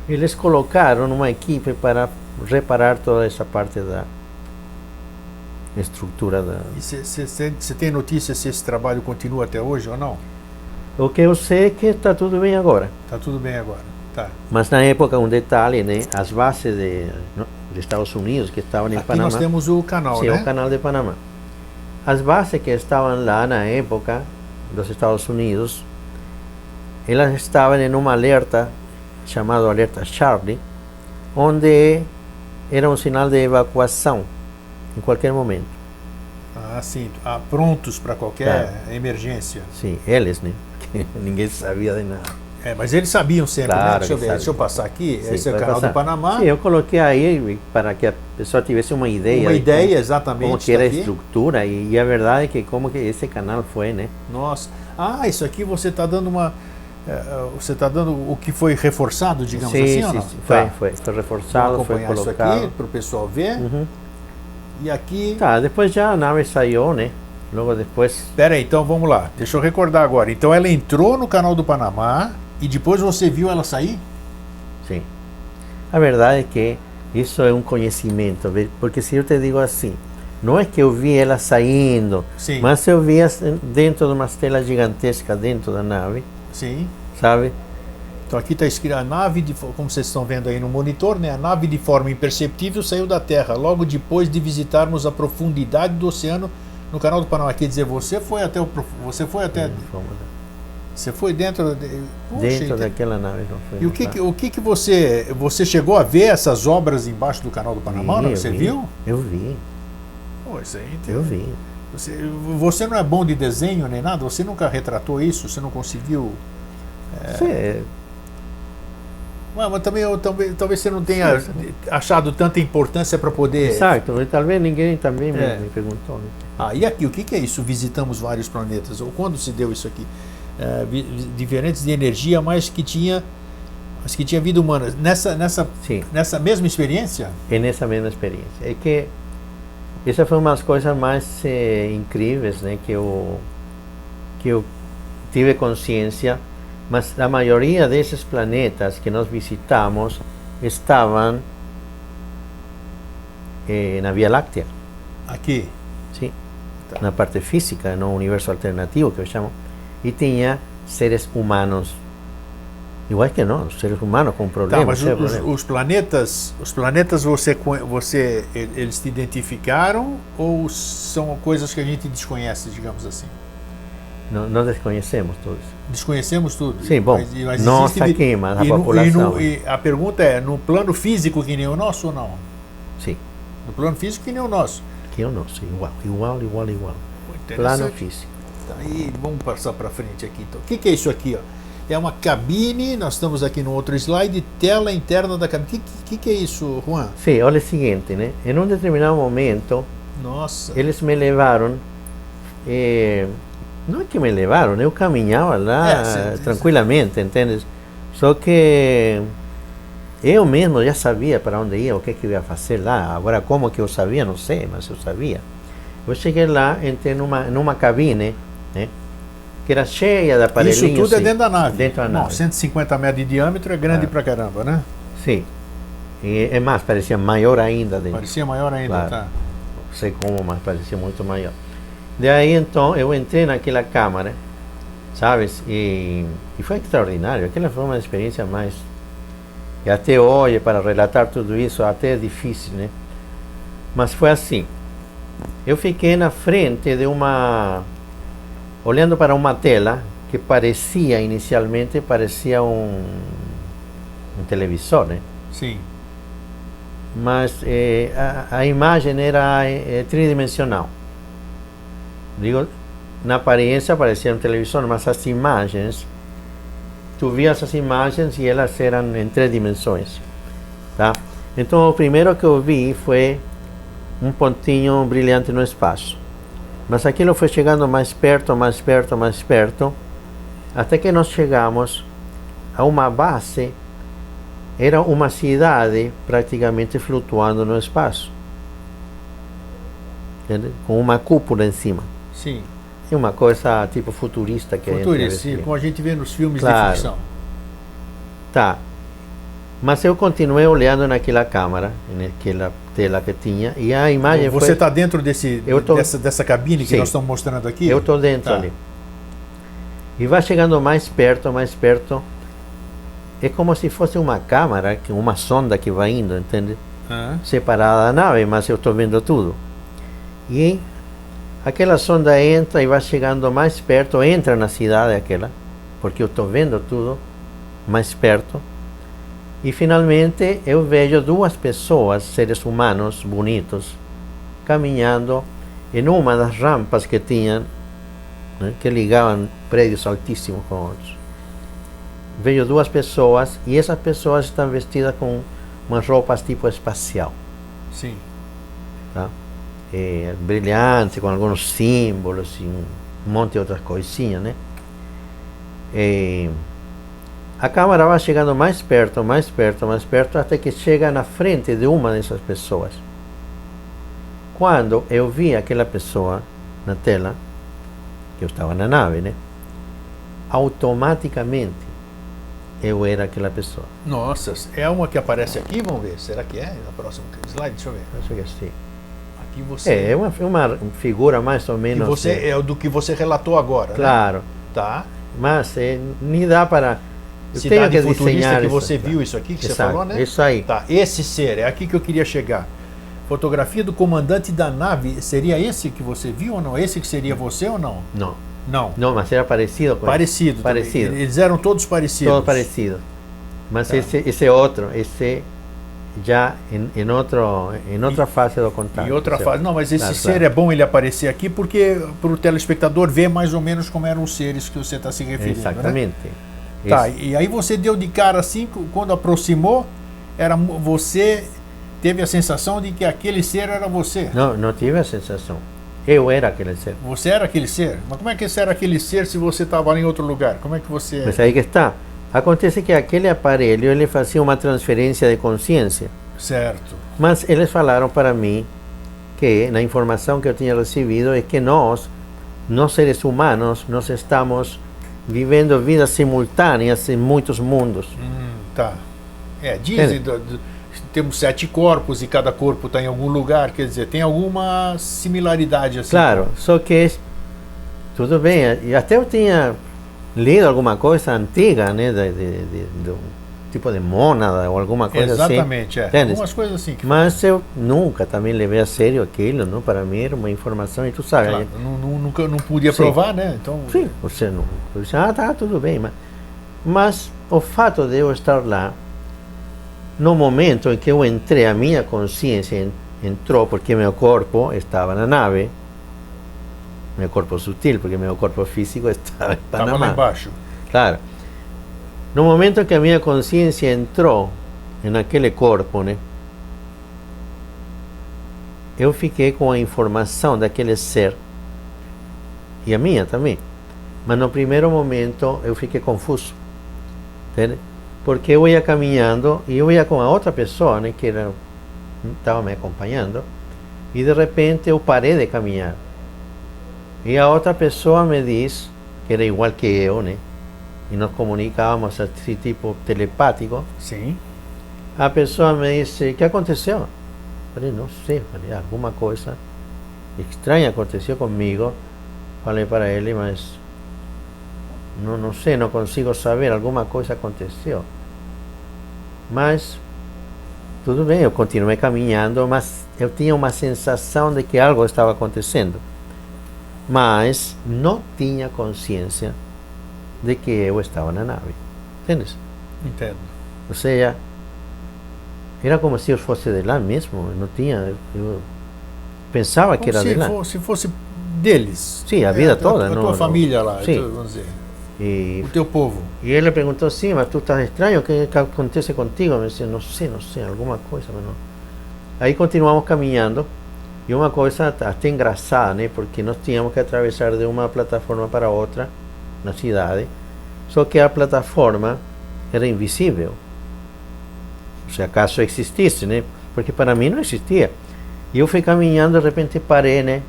eles colocaram uma equipe para reparar toda essa parte da estrutura da... E você tem notícia se esse trabalho continua até hoje ou não? O que eu sei é que está tudo bem agora. Está tudo bem agora, tá. Mas na época, um detalhe, né? As bases dos Estados Unidos que estavam em Aqui Panamá... nós temos o canal, sim, né? o canal de Panamá. As bases que estavam lá na época dos Estados Unidos, elas estavam em um alerta chamado alerta Charlie, onde era um sinal de evacuação em qualquer momento. Ah, sim. Prontos para qualquer emergência. Sim, eles, né? Porque ninguém sabia de nada. Mas eles sabiam sempre, Claro, né? Deixa eu ver, sabiam. deixa eu passar aqui. Sim, Esse é o vai canal passar. do Panamá. Sim, eu coloquei aí para que a pessoa tivesse uma ideia. Uma de ideia, exatamente. como que era a está aqui. estrutura e a verdade é que como que esse canal foi, né? Nossa. Isso aqui você está dando uma... você está dando o que foi reforçado, digamos sim, assim, sim, ou não? sim. Tá. Foi reforçado, Vamos foi acompanhar isso colocado. aqui para o pessoal ver. Uhum. E aqui... Tá, depois já a nave saiu, né? Logo depois... Espera aí, então vamos lá. Deixa eu recordar agora. Então ela entrou no canal do Panamá e depois você viu ela sair? Sim. A verdade é que isso é um conhecimento, porque se eu te digo assim, não é que eu vi ela saindo, Sim. mas eu vi dentro de uma estela gigantesca dentro da nave, Sim. sabe? Então aqui está escrito a nave, como vocês estão vendo aí no monitor, né? A nave de forma imperceptível saiu da Terra logo depois de visitarmos a profundidade do oceano no canal do Panamá. Quer dizer, você foi até você foi dentro Dentro daquela nave não foi. E o que você chegou a ver essas obras embaixo do canal do Panamá? Não? Você viu? Eu vi. Pô, isso aí, Eu vi. Você não é bom de desenho nem nada? Você nunca retratou isso? Você não conseguiu? Mas talvez você não tenha achado tanta importância para poder... Exato, e talvez ninguém também me perguntou. Né? E aqui, o que é isso? Visitamos vários planetas. Ou quando se deu isso aqui? Diferentes de energia, mas que tinha vida humana. Nessa mesma experiência? É nessa mesma experiência. É que essa foi uma das coisas mais incríveis, né, que eu tive consciência, mas a maioria desses planetas que nós visitamos estavam na Via Láctea. Aqui. Sim. Tá. Na parte física, no universo alternativo que eu chamo. E tinha seres humanos, igual que nós, seres humanos com problemas. Tá, mas os planetas eles te identificaram ou são coisas que a gente desconhece, digamos assim? Nós desconhecemos todos. Desconhecemos tudo? Sim, bom, mas nós existe aqui, mas a população... E a pergunta é, no plano físico que nem o nosso ou não? Sim. No plano físico que nem o nosso? Que é o nosso, igual. Interessante. Plano físico. Tá, e vamos passar para frente aqui então. O que é isso aqui, ó? É uma cabine, nós estamos aqui no outro slide, tela interna da cabine. O que é isso, Juan? Sim, olha o seguinte, né? Em um determinado momento, Nossa. eles me levaram, não é que me levaram, eu caminhava lá tranquilamente, entende? Só que eu mesmo já sabia para onde ia, o que eu ia fazer lá. Agora, como que eu sabia, não sei, mas eu sabia. Eu cheguei lá, entrei numa cabine, né? Que era cheia de aparelhinhos. Isso tudo é dentro da nave? Dentro da nave. Não, 150 metros de diâmetro é grande pra caramba, né? Sim. E é mais, parecia maior ainda dentro. Parecia maior ainda, Claro. tá. Não sei como, mas parecia muito maior. Daí então eu entrei naquela câmara, sabes? E foi extraordinário. Aquela foi uma experiência mais... E até hoje, para relatar tudo isso, até é difícil, né? Mas foi assim. Eu fiquei na frente de uma... olhando para uma tela que parecia, inicialmente, parecia um televisor, né? Sim. Mas a imagem era tridimensional. Digo, na aparência parecia um televisor, mas as imagens, tu via essas imagens e elas eram em 3 dimensões, tá? Então o primeiro que eu vi foi um pontinho brilhante no espaço. Mas aquilo foi chegando mais perto, mais perto, mais perto, até que nós chegamos a uma base, era uma cidade praticamente flutuando no espaço, entende? Com uma cúpula em cima. Sim. É uma coisa tipo futurista que Futurista, sim, a gente como a gente vê nos filmes Claro. de ficção. Tá. Mas eu continuei olhando naquela câmera, naquela tela que tinha, e a imagem Você foi... está dentro dessa cabine que Sim. nós estamos mostrando aqui? Eu estou dentro Tá. ali. E vai chegando mais perto, mais perto. É como se fosse uma câmera, uma sonda que vai indo, entende? Ah, Separada da nave, mas eu estou vendo tudo. E aquela sonda entra e vai chegando mais perto, entra na cidade aquela, porque eu estou vendo tudo mais perto. E finalmente eu vejo 2 pessoas, seres humanos bonitos, caminhando em uma das rampas que tinham, né, que ligavam prédios altíssimos com outros. Vejo 2 pessoas e essas pessoas estão vestidas com umas roupas tipo espacial, sim. tá? Brilhante, com alguns símbolos e um monte de outras coisinhas, né? A câmera vai chegando mais perto, mais perto, mais perto, até que chega na frente de uma dessas pessoas. Quando eu vi aquela pessoa na tela, que eu estava na nave, né? Automaticamente eu era aquela pessoa. Nossa, é uma que aparece aqui, vamos ver. Será que é? Na próxima slide, deixa eu ver. Acho que sim. Aqui você... É uma figura mais ou que menos... você, é do que você relatou agora, Claro. né? Tá. Mas nem dá para... Eu Cidade tenho que futurista desenhar que isso, você tá? viu isso aqui que Exato, você falou, né? Isso aí. Tá, esse ser, é aqui que eu queria chegar. Fotografia do comandante da nave, seria esse que você viu ou não? Esse que seria você ou não? Não. Não. Não, mas era parecido com Parecido. também. Parecido. Eles eram todos parecidos. Todo parecido. Mas Tá. esse outro, esse já em outra fase do contato. Em outra fase. Não, mas esse Claro, ser claro. é bom ele aparecer aqui porque para o telespectador ver mais ou menos como eram os seres que você está se referindo. Né? Exatamente. Tá, e aí você deu de cara assim, quando aproximou, você teve a sensação de que aquele ser era você. Não tive a sensação. Eu era aquele ser. Você era aquele ser? Mas como é que você era aquele ser se você estava em outro lugar? Como é que você... Mas aí que está. Acontece que aquele aparelho, ele fazia uma transferência de consciência. Certo. Mas eles falaram para mim que, na informação que eu tinha recebido, é que nós seres humanos, nós estamos vivendo vidas simultâneas em muitos mundos. Tá. Dizem, temos 7 corpos e cada corpo está em algum lugar, quer dizer, tem alguma similaridade assim. Claro, só que tudo bem, e até eu tinha lido alguma coisa antiga, né, do tipo de mônada ou alguma coisa Exatamente, assim. Exatamente, algumas coisas assim. Mas eu nunca também levei a sério aquilo, não? Para mim era uma informação, e tu sabe. Claro, nunca não podia provar, né? Então, sim, você não. Você, tá, tudo bem, mas o fato de eu estar lá, no momento em que eu entrei, a minha consciência entrou, porque meu corpo estava na nave, meu corpo sutil, porque meu corpo físico estava em Panamá. Estava lá embaixo. Claro. No momento em que a minha consciência entrou naquele corpo, né, eu fiquei com a informação daquele ser, e a minha também. Mas no primeiro momento eu fiquei confuso, entende? Porque eu ia caminhando e eu ia com a outra pessoa, né, que estava me acompanhando, e de repente eu parei de caminhar. E a outra pessoa me diz, que era igual que eu, né, e nos comunicávamos assim, tipo telepático. Sim. A pessoa me disse, o que aconteceu? Eu falei, não sei, alguma coisa estranha aconteceu comigo. Falei para ele, mas não sei, não consigo saber, alguma coisa aconteceu. Mas tudo bem, eu continuei caminhando, mas eu tinha uma sensação de que algo estava acontecendo. Mas não tinha consciência de que eu estava na nave. Entendes? Entendo. Ou seja, era como se eu fosse de lá mesmo. Eu não tinha. Eu pensava que era de lá. Se fosse deles. Sim, a vida toda. A tua família lá, sim. Vamos dizer. O teu povo. E ele perguntou, sim, mas tu estás estranho, o que acontece contigo? Eu disse, não sei, alguma coisa. Mas não. Aí continuamos caminhando. E uma coisa até engraçada, né? Porque nós tínhamos que atravessar de uma plataforma para outra na cidade, só que a plataforma era invisível. Se acaso existisse, né? Porque para mim não existia. E eu fui caminhando, de repente parei, né?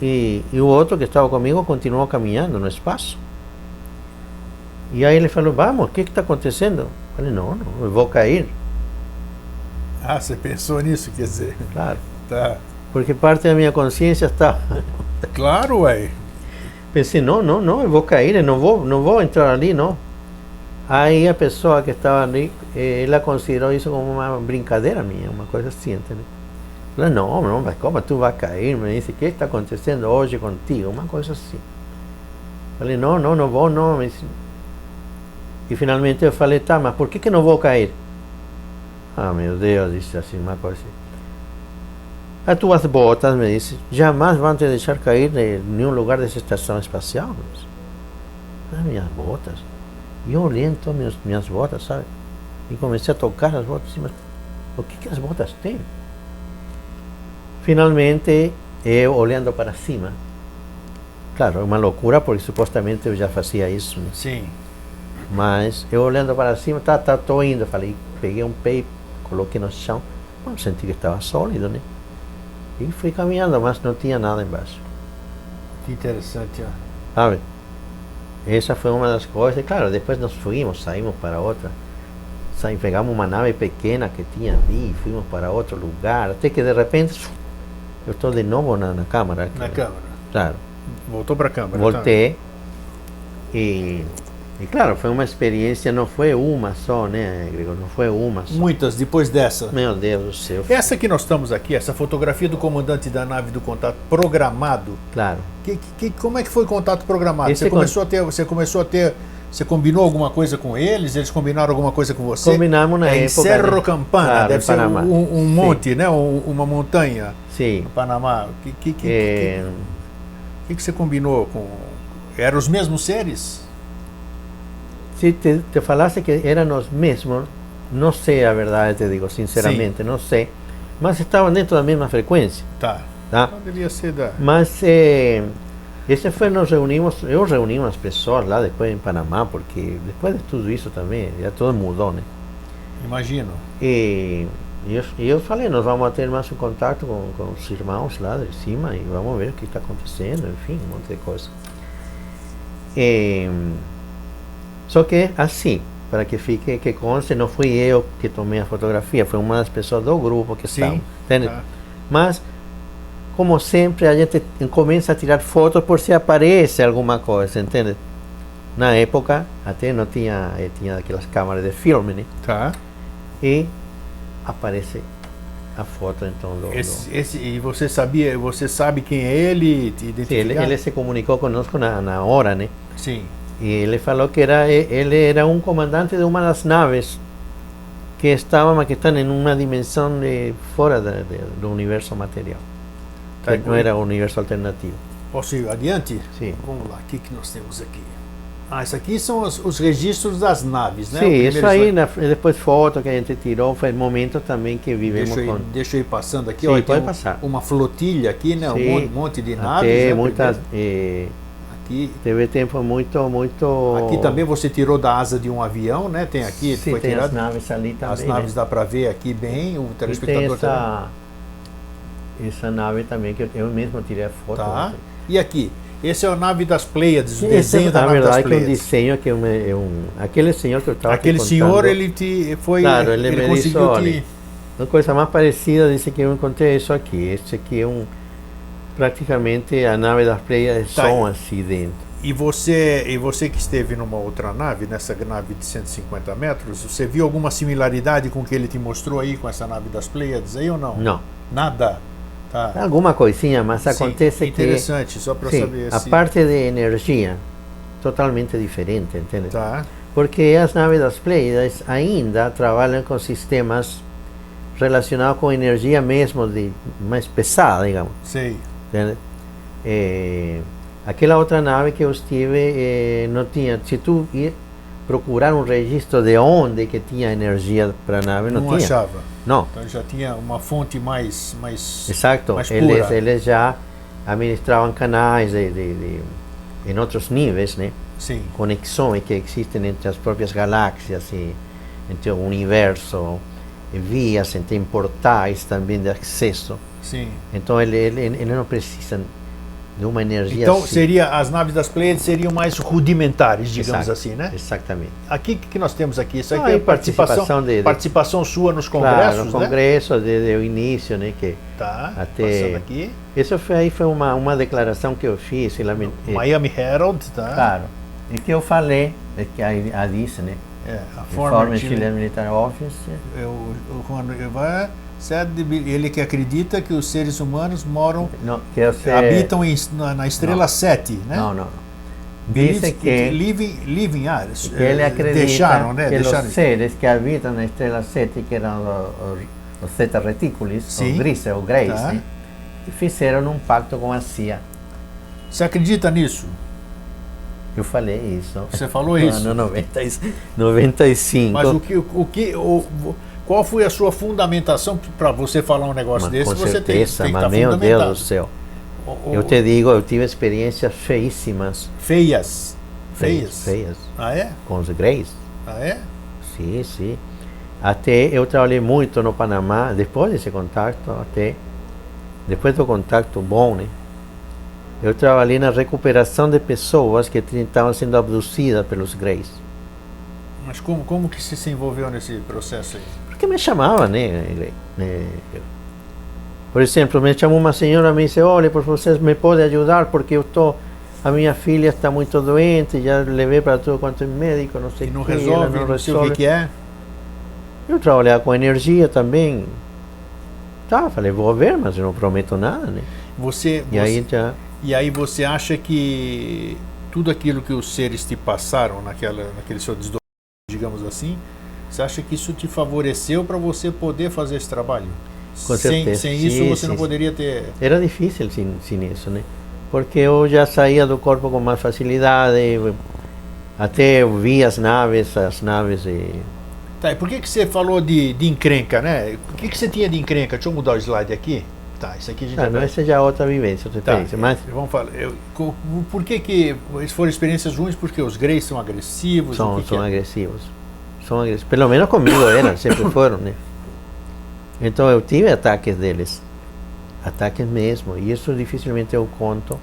E o outro que estava comigo continuou caminhando no espaço. E aí ele falou, vamos, o que está acontecendo? Eu falei, não, eu vou cair. Ah, você pensou nisso, quer dizer? Claro. Tá. Porque parte da minha consciência estava... Claro, ué. Pensei, não, eu vou cair, eu não vou entrar ali, não. Aí a pessoa que estava ali, ela considerou isso como uma brincadeira minha, uma coisa assim, entendeu? Falei, não, mas como tu vai cair? Me disse, o que está acontecendo hoje contigo? Uma coisa assim. Falei, não vou, não. E finalmente eu falei, tá, mas por que não vou cair? Ah, meu Deus, disse assim, uma coisa assim. As tuas botas, me disse, jamais vão te deixar cair em nenhum lugar dessa estação espacial. As minhas botas. E eu olhei então minhas botas, sabe? E comecei a tocar as botas, mas o que as botas têm? Finalmente, eu olhando para cima. Claro, é uma loucura, porque supostamente eu já fazia isso, né? Sim. Mas eu olhando para cima, tô indo. Falei, peguei um pé, coloquei no chão. Bom, senti que estava sólido, né? E fui caminhando, mas não tinha nada embaixo. Que interessante, ó. Sabe? Essa foi uma das coisas. Claro, depois nós saímos para outra. Pegamos uma nave pequena que tinha ali, fomos para outro lugar. Até que de repente, eu estou de novo na câmara. Aqui. Na câmara. Claro. Voltou para a câmara. Voltei. E claro, foi uma experiência, não foi uma só, né, Gregor? Não foi uma só. Muitas depois dessa. Meu Deus do céu. Essa que nós estamos aqui, essa fotografia do comandante da nave do contato programado. Claro. Como é que foi o contato programado? Você combinou alguma coisa com eles? Eles combinaram alguma coisa com você? Combinamos na época. Em Cerro Campana, claro, deve ser Panamá. um monte, né? Uma montanha. Sim. No Panamá. O que você combinou com? Eram os mesmos seres? Se te falasse que eram os mesmos, não sei a verdade, te digo sinceramente, sim, não sei, mas estavam dentro da mesma frequência. Tá. Então devia ser da... Mas esse foi, eu reuni umas pessoas lá depois em Panamá, porque depois de tudo isso também, já tudo mudou, né? Imagino. E eu falei, nós vamos ter mais um contato com os irmãos lá de cima e vamos ver o que está acontecendo, enfim, um monte de coisa. Só que assim, para que fique, que conste, não fui eu que tomei a fotografia, foi uma das pessoas do grupo que Sim, estavam, entende? tá. Mas, como sempre, a gente começa a tirar fotos por se aparece alguma coisa, entende? Na época, até não tinha, tinha aquelas câmeras de filme, né? Tá. E aparece a foto, então, E você sabe quem é ele? Te Sim, identificar? ele se comunicou conosco na hora, né? Sim. E ele falou que ele era um comandante de uma das naves que estão em uma dimensão fora do universo material. Tá, Que não era o universo alternativo. Posso ir adiante? Sim. Vamos lá, o que nós temos aqui? Ah, isso aqui são os registros das naves, né? Sim, O primeiro isso aí, slide. depois foto que a gente tirou, foi momento também que vivemos Deixa eu ir passando aqui. Sim, Olha, pode tem passar. uma flotilha aqui, né? Sim, Um monte de até naves. Né? muitas, Aqui, teve tempo muito... aqui também você tirou da asa de um avião, né? Tem aqui, Sim, foi tem tirado. as naves ali também, As naves né? dá para ver aqui bem, o E tem telespectador também. essa nave também que eu mesmo tirei a foto. Tá. Né? E aqui, esse é a nave das Pleiades, o Esse, desenho da na nave das verdade, que é um Pleiades. desenho que aquele senhor que eu estava Aquele senhor, ele te foi, Claro, ele me disse, conseguiu olha, uma coisa mais parecida, disse que eu encontrei isso aqui. Este aqui é praticamente a nave das Pleiades Tá. são assim dentro. E você que esteve numa outra nave, nessa nave de 150 metros, você viu alguma similaridade com o que ele te mostrou aí, com essa nave das Pleiades aí ou não? Não. Nada? Tá. Alguma coisinha, mas Sim, acontece que interessante, só para sim, saber a se... parte de energia totalmente diferente, entende? Tá. Porque as naves das Pleiades ainda trabalham com sistemas relacionados com energia mesmo mais pesada, digamos. Sei. Entende? Aquela outra nave que eu estive não tinha. Se tu ir procurar um registro de onde que tinha energia para a nave, não tinha. achava. Não. Então já tinha uma fonte mais Exato. mais pura. Eles já administravam canais em outros níveis, né? Sim. Conexões que existem entre as próprias galáxias e entre o universo, vias, tem portais também de acesso. Sim. Então eles não precisam de uma energia Então assim. as naves das Pleiades seriam mais rudimentares, digamos Exato, assim, né? Exatamente. Aqui o que nós temos aqui? Isso Ah, aqui é e participação participação sua nos Claro, congressos, no né? congresso desde o início, né? Que Tá. até Passando aqui. isso foi uma declaração que eu fiz. Miami Herald, tá? Claro. E que eu falei, que a disse, né? A Former Chilean Military Officer. o Juan Guevara said ele que acredita que os seres humanos moram, Não, que eu sei, habitam na estrela 7, né? Não. Dice que living ele acredita deixaram, né? que Deixaram. os seres que habitam na estrela 7, que eram os Zeta Reticulis, Sim. os grises, ou greys, Tá. né? Fizeram um pacto com a CIA. Você acredita nisso? Eu falei isso. Você falou isso? No 95. Mas qual foi a sua fundamentação para você falar um negócio Mas, desse? com Você tem certeza, que mas estar meu fundamentado. Deus do céu. Eu te digo, eu tive experiências feíssimas. Feias. Feias. Ah, é? Com os greys. Ah, é? Sim. Até eu trabalhei muito no Panamá, depois desse contato, depois do contato bom, né? Eu trabalhei na recuperação de pessoas que estavam sendo abduzidas pelos greys. Mas como que se envolveu nesse processo aí? Porque me chamavam, né? Por exemplo, me chamou uma senhora e me disse, olha, por favor, vocês me podem ajudar porque a minha filha está muito doente, já levei para tudo quanto é médico, não sei E não o que, resolve, ela não sei o que é. Eu trabalhava com energia também. Tá, falei, vou ver, mas eu não prometo nada, né? E aí você acha que tudo aquilo que os seres te passaram naquele seu desdobramento, digamos assim, você acha que isso te favoreceu para você poder fazer esse trabalho? Com certeza. Sem isso você não poderia ter... Era difícil sem isso, né? Porque eu já saía do corpo com mais facilidade, até eu vi as naves Tá, e por que você falou de encrenca, né? O que você tinha de encrenca? Deixa eu mudar o slide aqui. Tá, isso aqui a gente essa já é outra vivência, outra experiência. Mas vamos falar. Por que foram experiências ruins? Porque os greys são agressivos? São agressivos. São agressivos. Pelo menos comigo eram, sempre foram, né? Então eu tive ataques deles. Ataques mesmo. E isso dificilmente eu conto.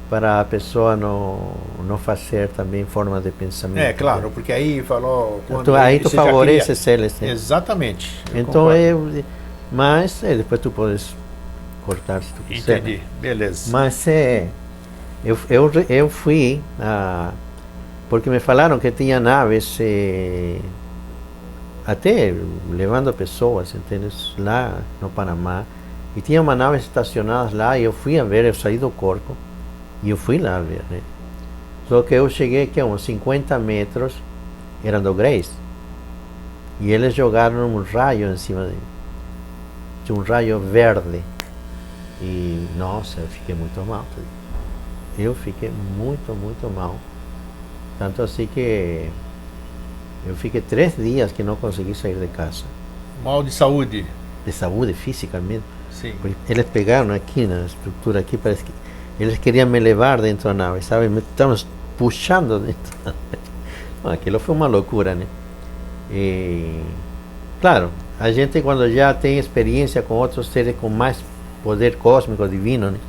para a pessoa não fazer também forma de pensamento. É, claro, porque aí falou... Então, aí tu você já favoreces queria- eles. Né? Exatamente. eu Então, concordo. mas depois tu podes cortar se tu quiser. Entendi, beleza. Mas eu fui, porque me falaram que tinha naves, até levando pessoas, entende? Lá no Panamá. E tinha uma nave estacionada lá e eu fui a ver, eu saí do corpo e eu fui lá ver, né? Só que eu cheguei aqui a uns 50 metros, eram do Grace, e eles jogaram um raio em cima de um raio verde. E, nossa, eu fiquei muito mal. Eu fiquei muito, muito mal. Tanto assim que eu fiquei 3 dias que não consegui sair de casa. Mal de saúde. De saúde física mesmo. Sim. Porque eles pegaram aqui na estrutura, aqui parece que eles queriam me levar dentro da nave, sabe? Me estavam puxando dentro da nave. Aquilo foi uma loucura, né? E, claro, a gente quando já tem experiência com outros seres com mais poder cósmico, divino, né?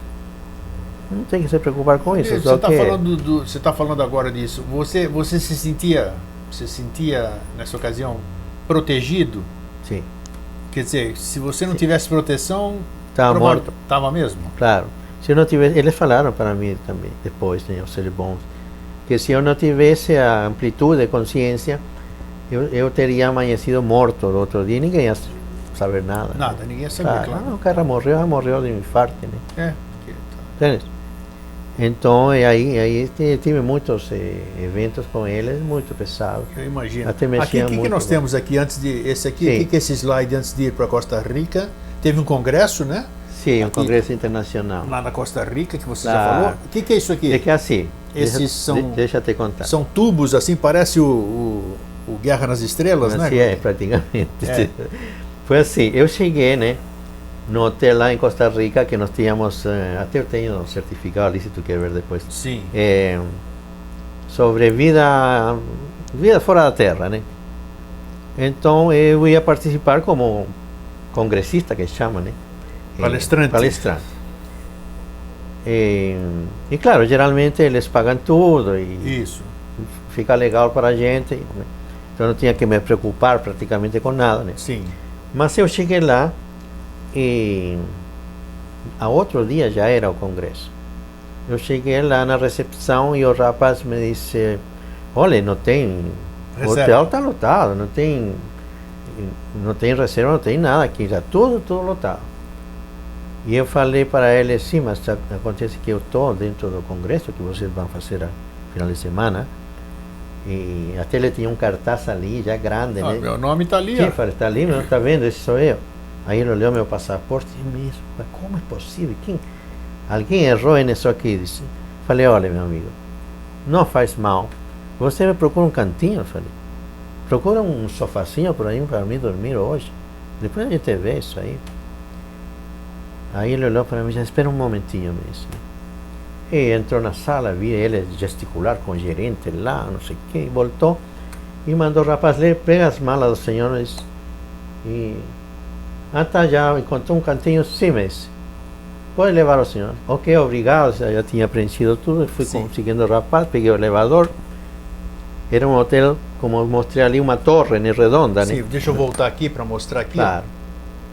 Não tem que se preocupar com isso. Você está falando agora disso. Você se sentia nessa ocasião protegido? Sim. Quer dizer, se você não tivesse proteção, Estava morto. Estava mesmo? Claro. Se eu não tivesse, eles falaram para mim também, depois, né, os seres bons, que se eu não tivesse a amplitude de consciência, eu teria amanhecido morto no outro dia e ninguém ia saber nada. Nada, ninguém sabia, claro. O cara morreu de um infarto, né? É. Entende? Então, aí tive muitos eventos com eles, muito pesados. Eu imagino. Até Aqui, o que muito nós temos aqui antes de esse aqui? O que é esse slide antes de ir para Costa Rica? Teve um congresso, né? Sim, um aqui, congresso internacional. Lá na Costa Rica, que você já falou. O que é isso aqui? É que assim, Deixa eu te contar. São tubos assim, parece o Guerra nas Estrelas, assim, né? Praticamente. Foi assim, eu cheguei, né? No hotel lá em Costa Rica, que nós tínhamos, até eu tenho certificado ali, se tu quer ver depois. Sim. Sobre vida fora da Terra, né? Então eu ia participar como congressista, que chama, né? Palestrante. E claro, geralmente eles pagam tudo e isso fica legal para a gente, né? Então eu não tinha que me preocupar praticamente com nada, né? Sim. Mas eu cheguei lá e a outro dia já era o congresso. Eu cheguei lá na recepção e o rapaz me disse: olha, não tem, o hotel está lotado, não tem reserva, não tem nada aqui, está tudo lotado. E eu falei para ele: sim, mas acontece que eu estou dentro do congresso que vocês vão fazer no final de semana. E até ele tinha um cartaz ali, já grande, né? Meu nome está ali. Sim, falei: está ali, não está vendo? Esse sou eu. Aí ele olhou meu passaporte e me disse: mas como é possível? Alguém errou nisso aqui. Disse. Falei: olha, meu amigo, não faz mal. Você me procura um cantinho? Falei: procura um sofacinho por aí para mim dormir hoje. Depois a gente vê isso aí. Aí ele olhou para mim e disse: espera um momentinho, me disse. E entrou na sala, vi ele gesticular com o gerente lá, não sei o que, e voltou e mandou o rapaz ler: pega as malas dos senhores e... tá, já encontrou um cantinho, sim, me disse. Pode levar o senhor. Ok, obrigado, já tinha preenchido tudo, fui conseguindo o rapaz, peguei o elevador. Era um hotel, como eu mostrei ali, uma torre, né, redonda, né? Sim, deixa eu voltar aqui para mostrar aqui. Claro,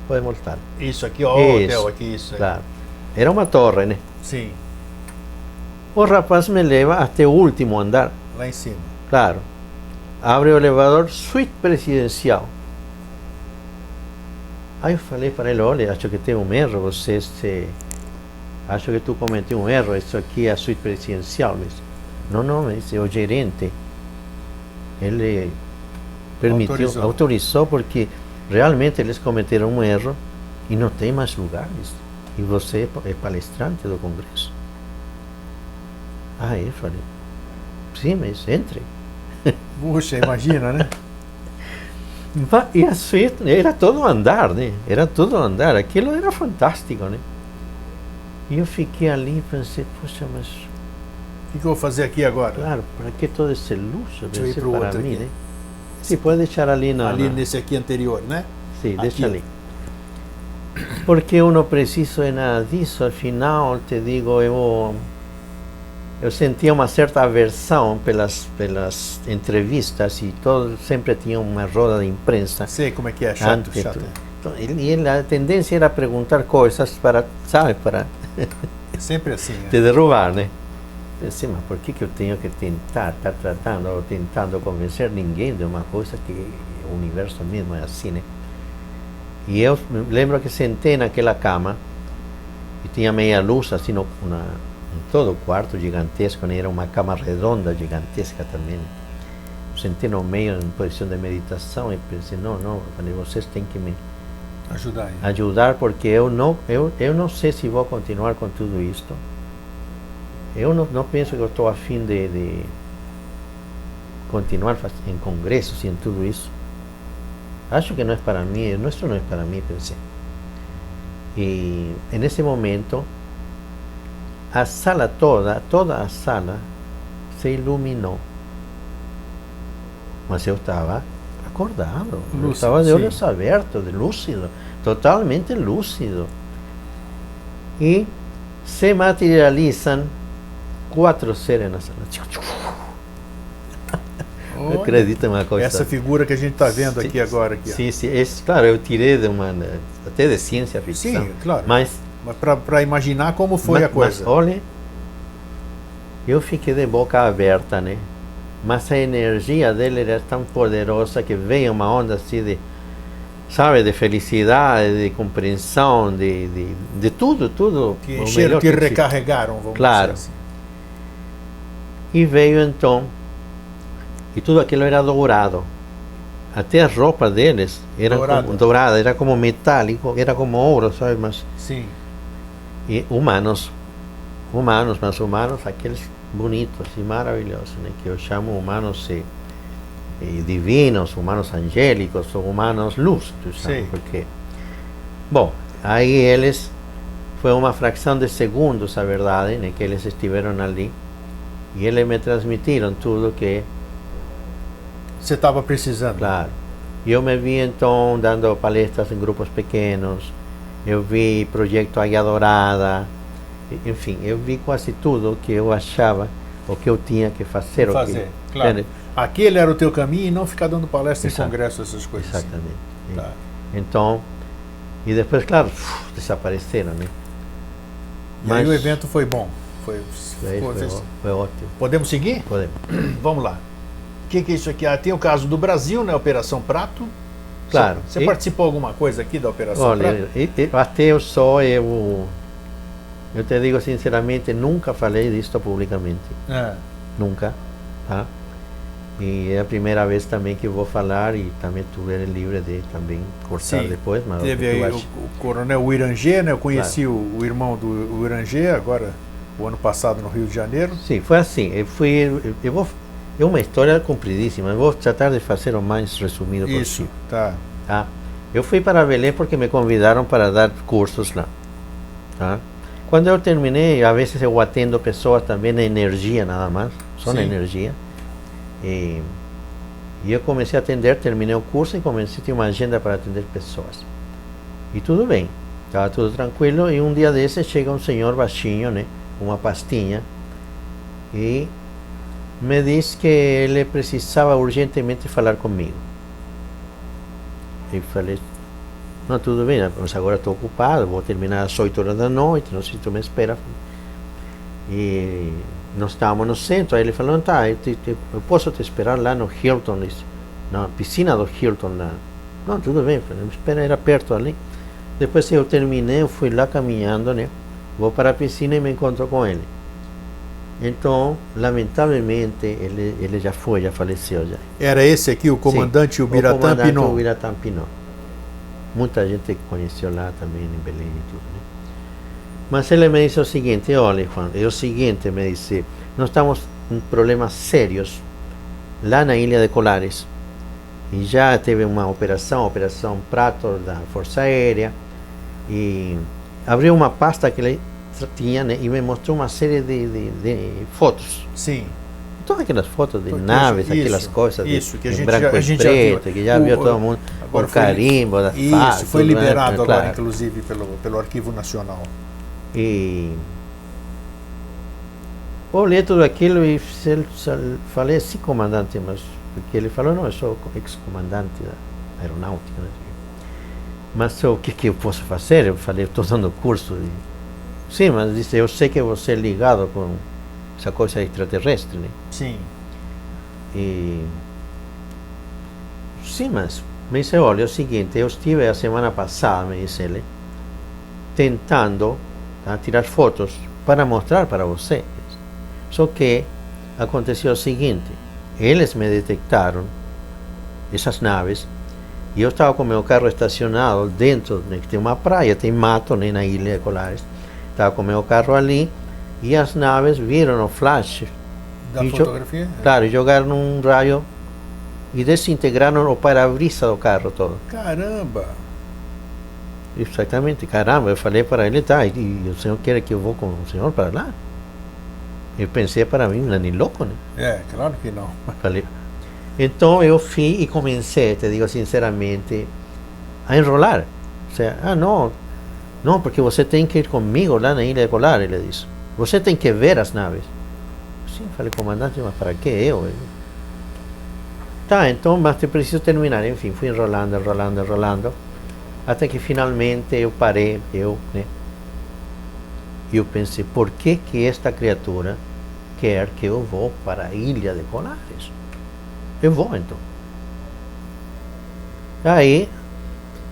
pode mostrar. Isso aqui, ó, o hotel aqui, isso aí. Claro, era uma torre, né? Sim. O rapaz me leva até o último andar. Lá em cima. Claro. Abre o elevador, suíte presidencial. Aí eu falei para ele: olha, acho que tem um erro, acho que tu cometeu um erro, isso aqui é a suíte presidencial. Me disse. Não, me disse, o gerente, ele autorizou porque realmente eles cometeram um erro e não tem mais lugares. E você é palestrante do congresso. Aí eu falei: sim, mas entre. Puxa, imagina, né? E a suíte era todo andar, né? Era todo andar, aquilo era fantástico, né? E eu fiquei ali e pensei: poxa, mas... o que eu vou fazer aqui agora? Claro, para que todo esse luxo? Deixa eu ir para o outro mim, aqui. Né? Sim, pode deixar ali nesse aqui anterior, né? Sim, deixa aqui. ali. Porque eu não preciso de nada disso, afinal, te digo, eu sentia uma certa aversão pelas entrevistas e todo sempre tinha uma roda de imprensa. Sei como é que é, chato, chato. Então, a tendência era perguntar coisas para, sabe, para sempre assim, te derrubar, né? Pensei, mas por que eu tenho que estar tratando ou tentando convencer ninguém de uma coisa que o universo mesmo é assim, né? E eu me lembro que sentei naquela cama e tinha meia luz assim em todo o quarto gigantesco, né? Era uma cama redonda gigantesca também. Sentei no meio em posição de meditação e pensei, não, falei, vocês têm que me ajudar porque eu não sei se vou continuar com tudo isto. Eu não penso que eu estou a fim de continuar em congressos e em tudo isso. Acho que não é para mim, isso não é para mim, pensei. E nesse momento, a sala toda a sala se iluminou. Mas eu estava acordado, eu estava de olhos abertos, lúcido, totalmente lúcido. E se materializam 4 seres na sala. Não acredito em uma coisa. Essa figura que a gente está vendo aqui agora. Aqui, sim, claro, eu tirei até de ciência ficção. Sim, claro. Mas para imaginar como foi a coisa. Mas olha, eu fiquei de boca aberta, né? Mas a energia dele era tão poderosa que veio uma onda assim de, sabe, de felicidade, de compreensão, de tudo. Que encheram, que recarregaram, vamos dizer assim. E veio então, e tudo aquilo era dourado. Até a roupa deles era dourada, era como metálico, era como ouro, sabe? Mas, sim. E humanos, mas humanos, aqueles bonitos e maravilhosos, né? Que eu chamo humanos divinos, humanos angélicos, ou humanos luz, sabe? Porque, bom, aí eles, foi uma fração de segundos, a verdade, né? Que eles estiveram ali. E eles me transmitiram tudo que você estava precisando. Claro. E eu me vi então dando palestras em grupos pequenos, eu vi projeto Águia Dourada, enfim, eu vi quase tudo que eu achava, o que eu tinha que fazer. Claro. Aquele era o teu caminho e não ficar dando palestra em congresso, essas coisas. Exatamente. Assim. Tá. Então, e depois, claro, desapareceram, né? Mas aí o evento foi bom. Foi ótimo. Podemos seguir? Podemos. Vamos lá. O que é isso aqui? Tem o caso do Brasil, né? Operação Prato. Claro. Você participou alguma coisa aqui da Operação Prato? Olha, até eu te digo sinceramente, nunca falei disto publicamente. Nunca. Tá? E é a primeira vez também que eu vou falar e também tu eres livre de também cortar depois. Mas teve aí o coronel Uirangê, né? Eu conheci o irmão do Uirangê, agora, o ano passado no Rio de Janeiro. Sim, foi assim. É uma história compridíssima. Eu vou tratar de fazer o mais resumido possível. Isso, tá. Eu fui para Belém porque me convidaram para dar cursos lá. Tá? Quando eu terminei, a vezes eu atendo pessoas também na energia, nada mais. Só na energia. E eu comecei a atender, terminei o curso e comecei a ter uma agenda para atender pessoas. E tudo bem, estava tudo tranquilo. E um dia desses chega um senhor baixinho, né, com uma pastinha, e me diz que ele precisava urgentemente falar comigo. E falei, não, tudo bem, mas agora estou ocupado, vou terminar às 8 horas da noite, não sei se tu me espera. E nós estávamos no centro, aí ele falou, tá, eu posso te esperar lá no Hilton, na piscina do Hilton lá. Não, tudo bem, me espera, era perto ali. Depois eu terminei, eu fui lá caminhando, né, vou para a piscina e me encontro com ele. Então, lamentavelmente, ele já faleceu já. Era esse aqui, o comandante Ubiratã Pinon? O Ubiratã Pinon. Muita gente conheceu lá também em Belém e tudo, né? Mas ele me disse o seguinte, olha, Juan, me disse, nós estamos com problemas sérios lá na Ilha de Colares. E já teve uma Operação Prato da Força Aérea, e abriu uma pasta que ele tinha, né, e me mostrou uma série de fotos. Sim. Todas aquelas fotos de naves, aquelas coisas que em branco e preto, que já viu todo mundo com carimbo da FARC. Isso, foi liberado agora, inclusive, pelo Arquivo Nacional. E olhei tudo aquilo e falei assim, comandante, mas porque ele falou, não, eu sou ex-comandante da aeronáutica, né? Mas o que eu posso fazer? Eu falei, estou dando curso. Sim, mas disse, eu sei que você é ligado com essa coisa extraterrestre, né? Sim. E sim, mas me disse, olha, é o seguinte, eu estive a semana passada, me disse ele, tentando tirar fotos para mostrar para você. Só que aconteceu o seguinte, eles me detectaram, essas naves, e eu estava com meu carro estacionado dentro, né, que tem uma praia, tem mato, né, na Ilha de Colares. Estava com meu carro ali e as naves viram o flash. Da fotografia? Claro, jogaram um raio e desintegraram o para-brisa do carro todo. Caramba! Exatamente, caramba, eu falei para ele, tá, e o senhor quer que eu vou com o senhor para lá? Eu pensei para mim, não é nem louco, né? É, claro que não. Falei. Então eu fui e comecei, te digo sinceramente, a enrolar. O seja, não, porque você tem que ir comigo lá na Ilha de Colar, ele disse. Você tem que ver as naves. Sim, falei, comandante, mas para que eu? Tá, então, mas te preciso terminar. Enfim, fui enrolando, até que finalmente eu parei, né? E eu pensei, por que esta criatura quer que eu vou para a Ilha de Colares? Eu vou então. Aí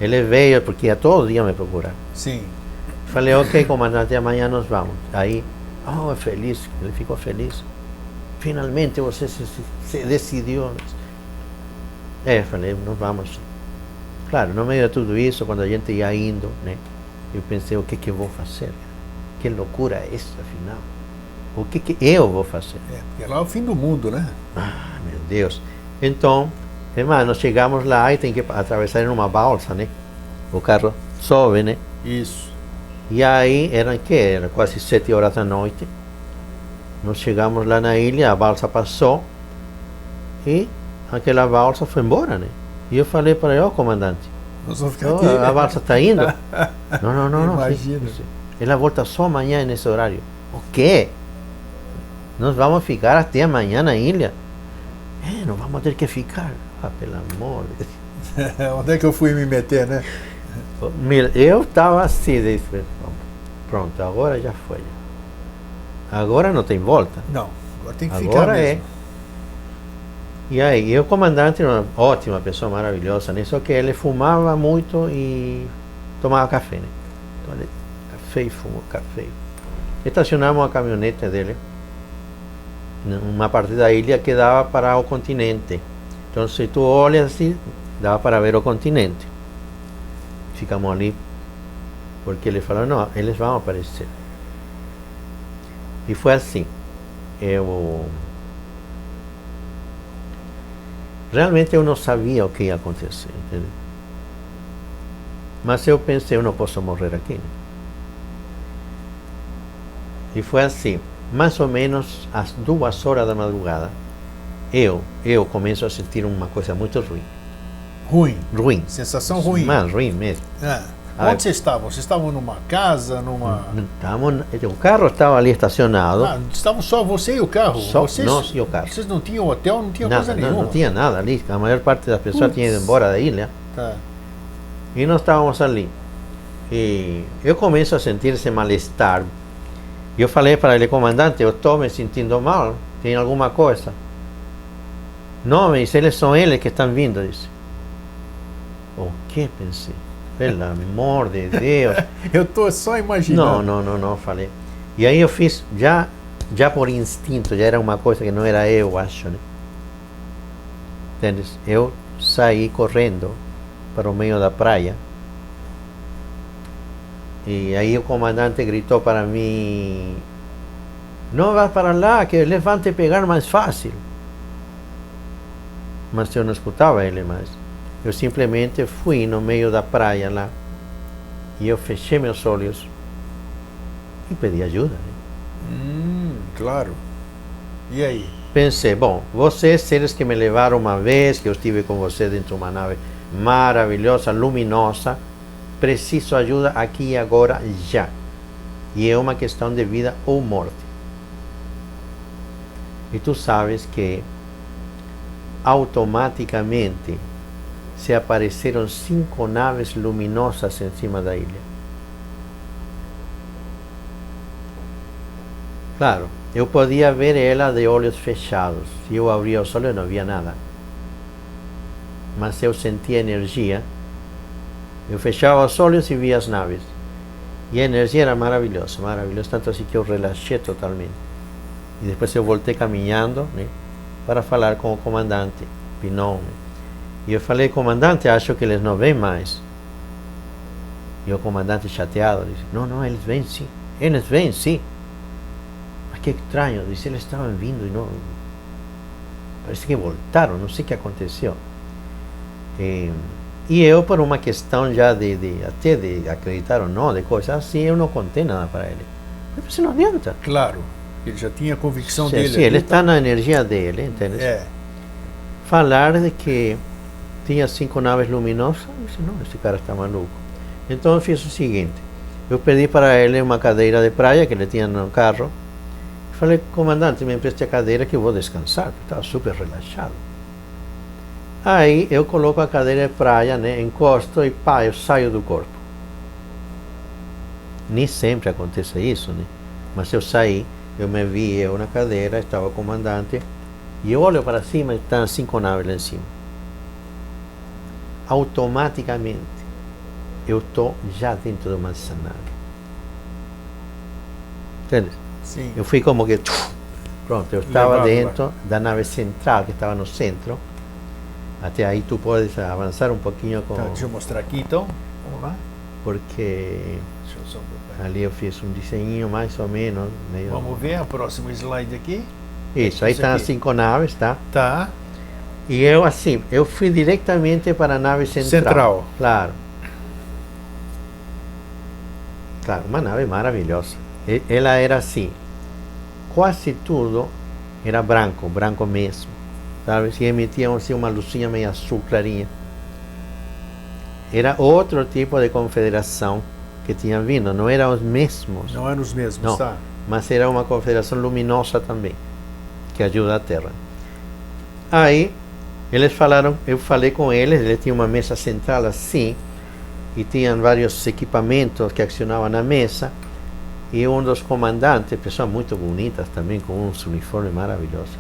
ele veio, porque ia todo dia me procurar. Sim. Falei, ok, comandante, amanhã nós vamos. Aí, é feliz, ele ficou feliz. Finalmente você se decidiu. Falei, nós vamos. Claro, no meio de tudo isso, quando a gente ia indo, né, eu pensei, o que eu vou fazer? Que loucura é essa, afinal? O que eu vou fazer? Porque lá é o fim do mundo, né? Ah, meu Deus. Então, irmão, nós chegamos lá e tem que atravessar em uma balsa, né? O carro sobe, né? Isso. E aí, era quase 7 horas da noite. Nós chegamos lá na ilha, a balsa passou e aquela balsa foi embora, né? E eu falei para ele, comandante, nós vamos ficar aqui. A balsa está indo? Não. Imagina. Ela volta só amanhã nesse horário. O quê? Nós vamos ficar até amanhã na ilha? Não vamos ter que ficar. Pelo amor de Deus. Onde é que eu fui me meter, né? Eu estava assim, disse, pronto, agora já foi. Agora não tem volta. Não, agora tem que ficar agora mesmo. E aí, o comandante era uma ótima pessoa, maravilhosa, né? Só que ele fumava muito e tomava café, né? Então ele café e fumou café. Estacionamos a caminhonete dele numa parte da ilha que dava para o continente. Então, se tu olhas assim, dava para ver o continente. Ficamos ali, porque ele falou, não, eles vão aparecer. E foi assim. Realmente eu não sabia o que ia acontecer, entendeu? Mas eu pensei, eu não posso morrer aqui, né? E foi assim, mais ou menos às 2 horas da madrugada, eu começo a sentir uma coisa muito ruim. Ruim? Sensação ruim? Mas ruim mesmo. Onde vocês estavam? Vocês estavam numa casa, O carro estava ali estacionado. Estavam só você e o carro? Só nós e o carro. Vocês não tinham hotel, não tinha nada, coisa nenhuma? Não tinha nada ali. A maior parte das pessoas tinha ido embora da ilha. Tá. E nós estávamos ali. E eu começo a sentir esse mal-estar. Eu falei para ele, comandante, eu estou me sentindo mal. Tem alguma coisa? Não, mas são eles que estão vindo, disse. O que? Pensei. Pelo amor de Deus. Eu estou só imaginando. Não, falei. E aí eu fiz, já por instinto, já era uma coisa que não era eu, acho, né? Entendes? Eu saí correndo para o meio da praia. E aí o comandante gritou para mim, não vá para lá, que eles vão te pegar mais fácil. Mas eu não escutava ele mais. Eu simplesmente fui no meio da praia lá e eu fechei meus olhos e pedi ajuda. Claro. E aí? Pensei, bom, vocês, seres que me levaram uma vez, que eu estive com você dentro de uma nave maravilhosa, luminosa, preciso ajuda aqui e agora, já. E é uma questão de vida ou morte. E tu sabes que automaticamente se apareceram 5 naves luminosas em cima da ilha. Claro, eu podia ver ela de olhos fechados. Se eu abria os olhos não via nada. Mas eu sentia energia. Eu fechava os olhos e via as naves. E a energia era maravilhosa, maravilhosa. Tanto assim que eu relaxei totalmente. E depois eu voltei caminhando, né, para falar com o comandante Pinon. E eu falei, comandante, acho que eles não vêm mais. E o comandante chateado disse, não, eles vêm sim. Eles vêm sim. Mas que estranho, disse, eles estavam vindo e não... Parece que voltaram, não sei o que aconteceu. E eu, por uma questão já até de acreditar ou não, de coisas assim, eu não contei nada para ele. Eu pensei, não adianta. Claro, ele já tinha a convicção dele. Sim, ele está na energia dele, entende? É. Falar de que tinha 5 naves luminosas, eu disse, não, esse cara está maluco. Então eu fiz o seguinte, eu pedi para ele uma cadeira de praia que ele tinha no carro. Falei, comandante, me empreste a cadeira que eu vou descansar, porque estava super relaxado. Aí eu coloco a cadeira de praia, né, encosto e pá, eu saio do corpo. Nem sempre acontece isso, né? Mas eu saí, eu me vi eu na cadeira, estava o comandante, e eu olho para cima e estão 5 naves lá em cima. Automaticamente, eu estou já dentro de uma dessa nave. Entende? Sim. Eu fui como que... Pronto, eu estava dentro da nave central, que estava no centro. Até aí tu podes avançar um pouquinho com... Tá, deixa eu mostrar aqui então. Vamos lá. Porque Deixa eu só... ali eu fiz um desenho mais ou menos. Meio... Vamos ver o próximo slide aqui. Isso, aí estão as 5 naves, tá? Tá. E eu assim, eu fui diretamente para a nave central. Claro. Claro, uma nave maravilhosa. Ela era assim, quase tudo era branco, branco mesmo. Sabe? Se emitiam assim uma luzinha meio azul clarinha. Era outro tipo de confederação que tinha vindo, não eram os mesmos. Não eram os mesmos, não, tá? mas era uma confederação luminosa também, que ajuda a Terra. Aí, eles falaram, eu falei com eles tinham uma mesa central assim, e tinham vários equipamentos que acionavam na mesa, e um dos comandantes, pessoas muito bonitas também, com uns uniformes maravilhosos,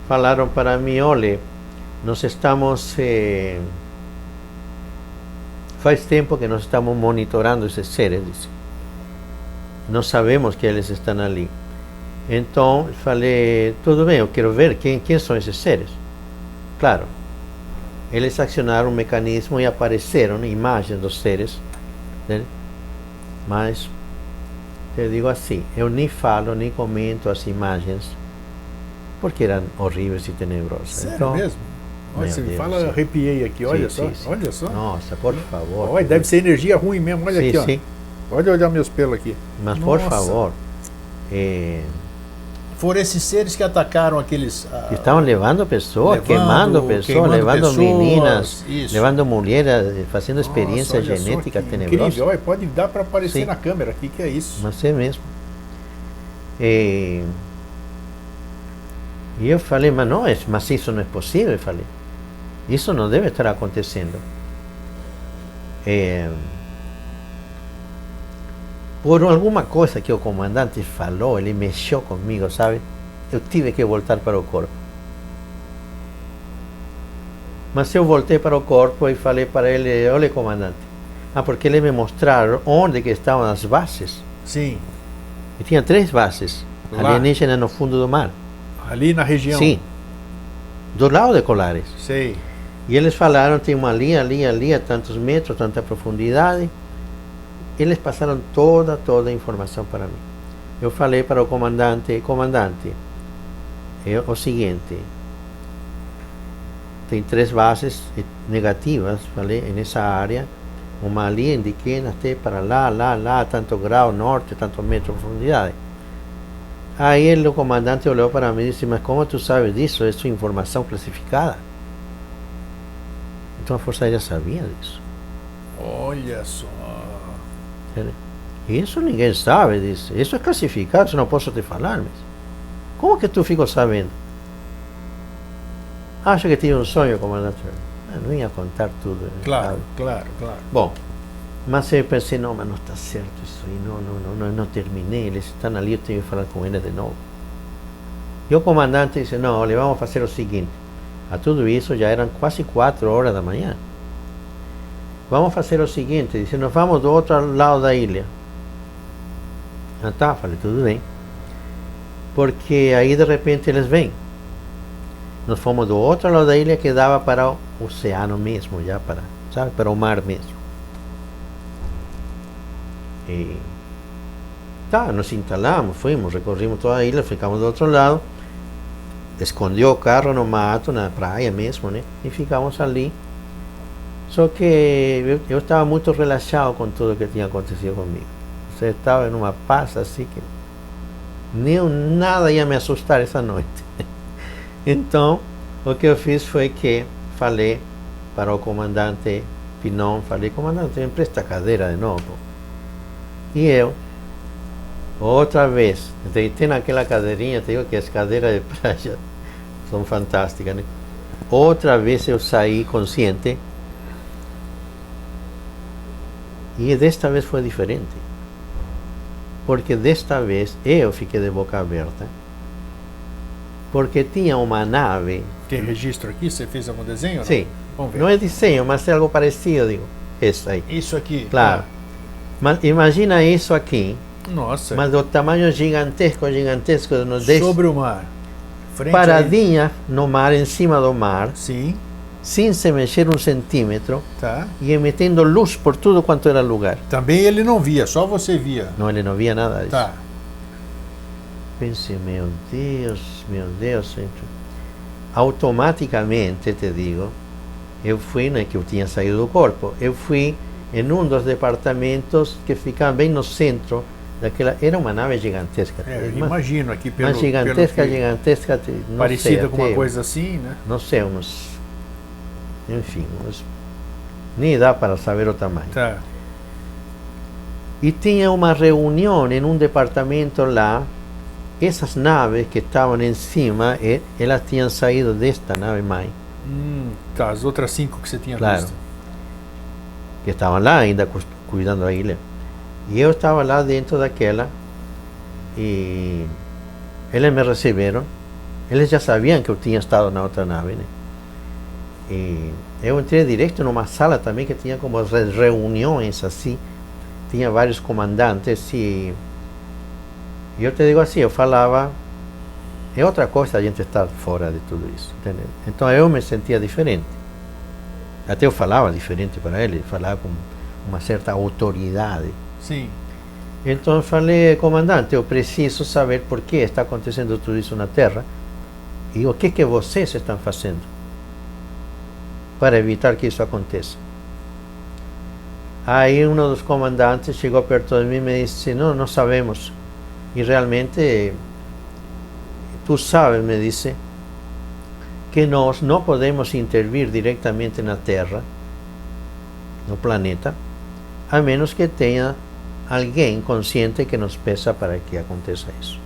falaram para mim, olha, nós estamos... faz tempo que nós estamos monitorando esses seres, disse. Nós sabemos que eles estão ali. Então, falei, tudo bem, eu quero ver quem são esses seres. Claro, eles acionaram um mecanismo e apareceram imagens dos seres, né? Mas, eu digo assim, eu nem falo, nem comento as imagens, porque eram horríveis e tenebrosas. Sério então, mesmo? Olha, você me Deus, fala, sim. arrepiei aqui, olha Sim, só, sim, sim. olha só. Nossa, por favor. Olha, deve ser energia ruim mesmo, olha sim, aqui, ó. sim. Olha olhar meus pelos aqui. Mas por Nossa. favor, Foram esses seres que atacaram aqueles... que estavam levando pessoas, queimando pessoas, levando pessoas, meninas, isso. levando mulheres, fazendo Nossa, experiências olha só, genéticas que tenebrosas. incrível, olha, pode dar para aparecer Sim. na câmera aqui, que é isso. Mas é mesmo. E eu falei, mas não, mas isso não é possível, eu falei. Isso não deve estar acontecendo. Por alguma coisa que o comandante falou, ele mexeu comigo, sabe? Eu tive que voltar para o corpo. Mas eu voltei para o corpo e falei para ele, olha, comandante. Porque eles me mostraram onde que estavam as bases. Sim. E tinha 3 bases alienígenas no fundo do mar. Ali na região? Sim. Do lado de Colares. Sei. E eles falaram, tem uma linha ali, a tantos metros, tanta profundidade. Eles passaram toda a informação para mim. Eu falei para o comandante, é o seguinte, tem 3 bases negativas, falei, nessa área, uma ali, indiquei até para lá, tanto grau norte, tanto metro de profundidade. Aí o comandante olhou para mim e disse, mas como tu sabes disso? É sua informação classificada. Então a Força Aérea sabia disso. Olha só. Isso ninguém sabe disso. Isso é classificado, eu não posso te falar. Mas como que tu ficou sabendo? Acho que tive um sonho, comandante. Eu não ia contar tudo. Né? Claro, claro. Bom, mas eu pensei, não, mas não está certo isso aí, não terminei, eles estão ali, eu tenho que falar com eles de novo. E o comandante disse, não, olha, vamos fazer o seguinte, a tudo isso já eram quase 4 horas da manhã. Vamos fazer o seguinte, disse, nós vamos do outro lado da ilha. Ah, tá, falei, tudo bem. Porque aí de repente eles vêm. Nós fomos do outro lado da ilha que dava para o oceano mesmo, já para, sabe, para o mar mesmo. E tá, nos instalamos, fuimos, recorrimos toda a ilha, ficamos do outro lado, escondeu o carro no mato, na praia mesmo, né? E ficamos ali. Só que eu estava muito relaxado com tudo que tinha acontecido comigo. Você estava em uma paz assim que nada ia me assustar essa noite. Então, o que eu fiz foi que falei para o comandante Pinon, falei, comandante, me empresta a cadeira de novo. E eu, outra vez, deitei naquela cadeirinha, te digo que as cadeiras de praia são fantásticas, né? Outra vez eu saí consciente, e desta vez foi diferente. Porque desta vez eu fiquei de boca aberta, porque tinha uma nave. Tem registro aqui? Você fez algum desenho? Não? Sim, Vamos ver. não é desenho, mas é algo parecido, digo, essa aí. Isso aqui? Claro. Mas imagina isso aqui, Nossa. mas do tamanho gigantesco, Sobre o mar. Frente paradinha no mar, em cima do mar, Sim, sem se mexer 1 centímetro, tá. e emitendo luz por tudo quanto era lugar. Também ele não via, só você via. Não, ele não via nada disso. Tá. Pensei, meu Deus, gente. Automaticamente, te digo, eu fui, né, que eu tinha saído do corpo, eu fui em um dos departamentos que ficava bem no centro daquela. Era uma nave gigantesca. Imagino aqui pelo. Mas gigantesca, pelo gigantesca. Não parecida sei, com uma até, coisa assim, né? não sei, enfim, nem dá para saber o tamanho. Tá. E tinha uma reunião em um departamento lá. Essas naves que estavam em cima, elas tinham saído desta nave mãe. Tá, as outras 5 que você tinha Claro. visto. Que estavam lá ainda cuidando da ilha. E eu estava lá dentro daquela, e eles me receberam. Eles já sabiam que eu tinha estado na outra nave, né? E eu entrei direto numa sala também que tinha como reuniões assim. Tinha vários comandantes e eu te digo assim, eu falava, é outra coisa a gente estar fora de tudo isso, entendeu? Então eu me sentia diferente. Até eu falava diferente para ele, falava com uma certa autoridade. Sim. Então eu falei, comandante, eu preciso saber por que está acontecendo tudo isso na Terra e o que vocês estão fazendo para evitar que isso aconteça. Aí um dos comandantes chegou perto de mim e me disse, não sabemos. E realmente, tu sabes, me disse, que nós não podemos intervir diretamente na Terra, no planeta, a menos que tenha alguém consciente que nos peça para que aconteça isso.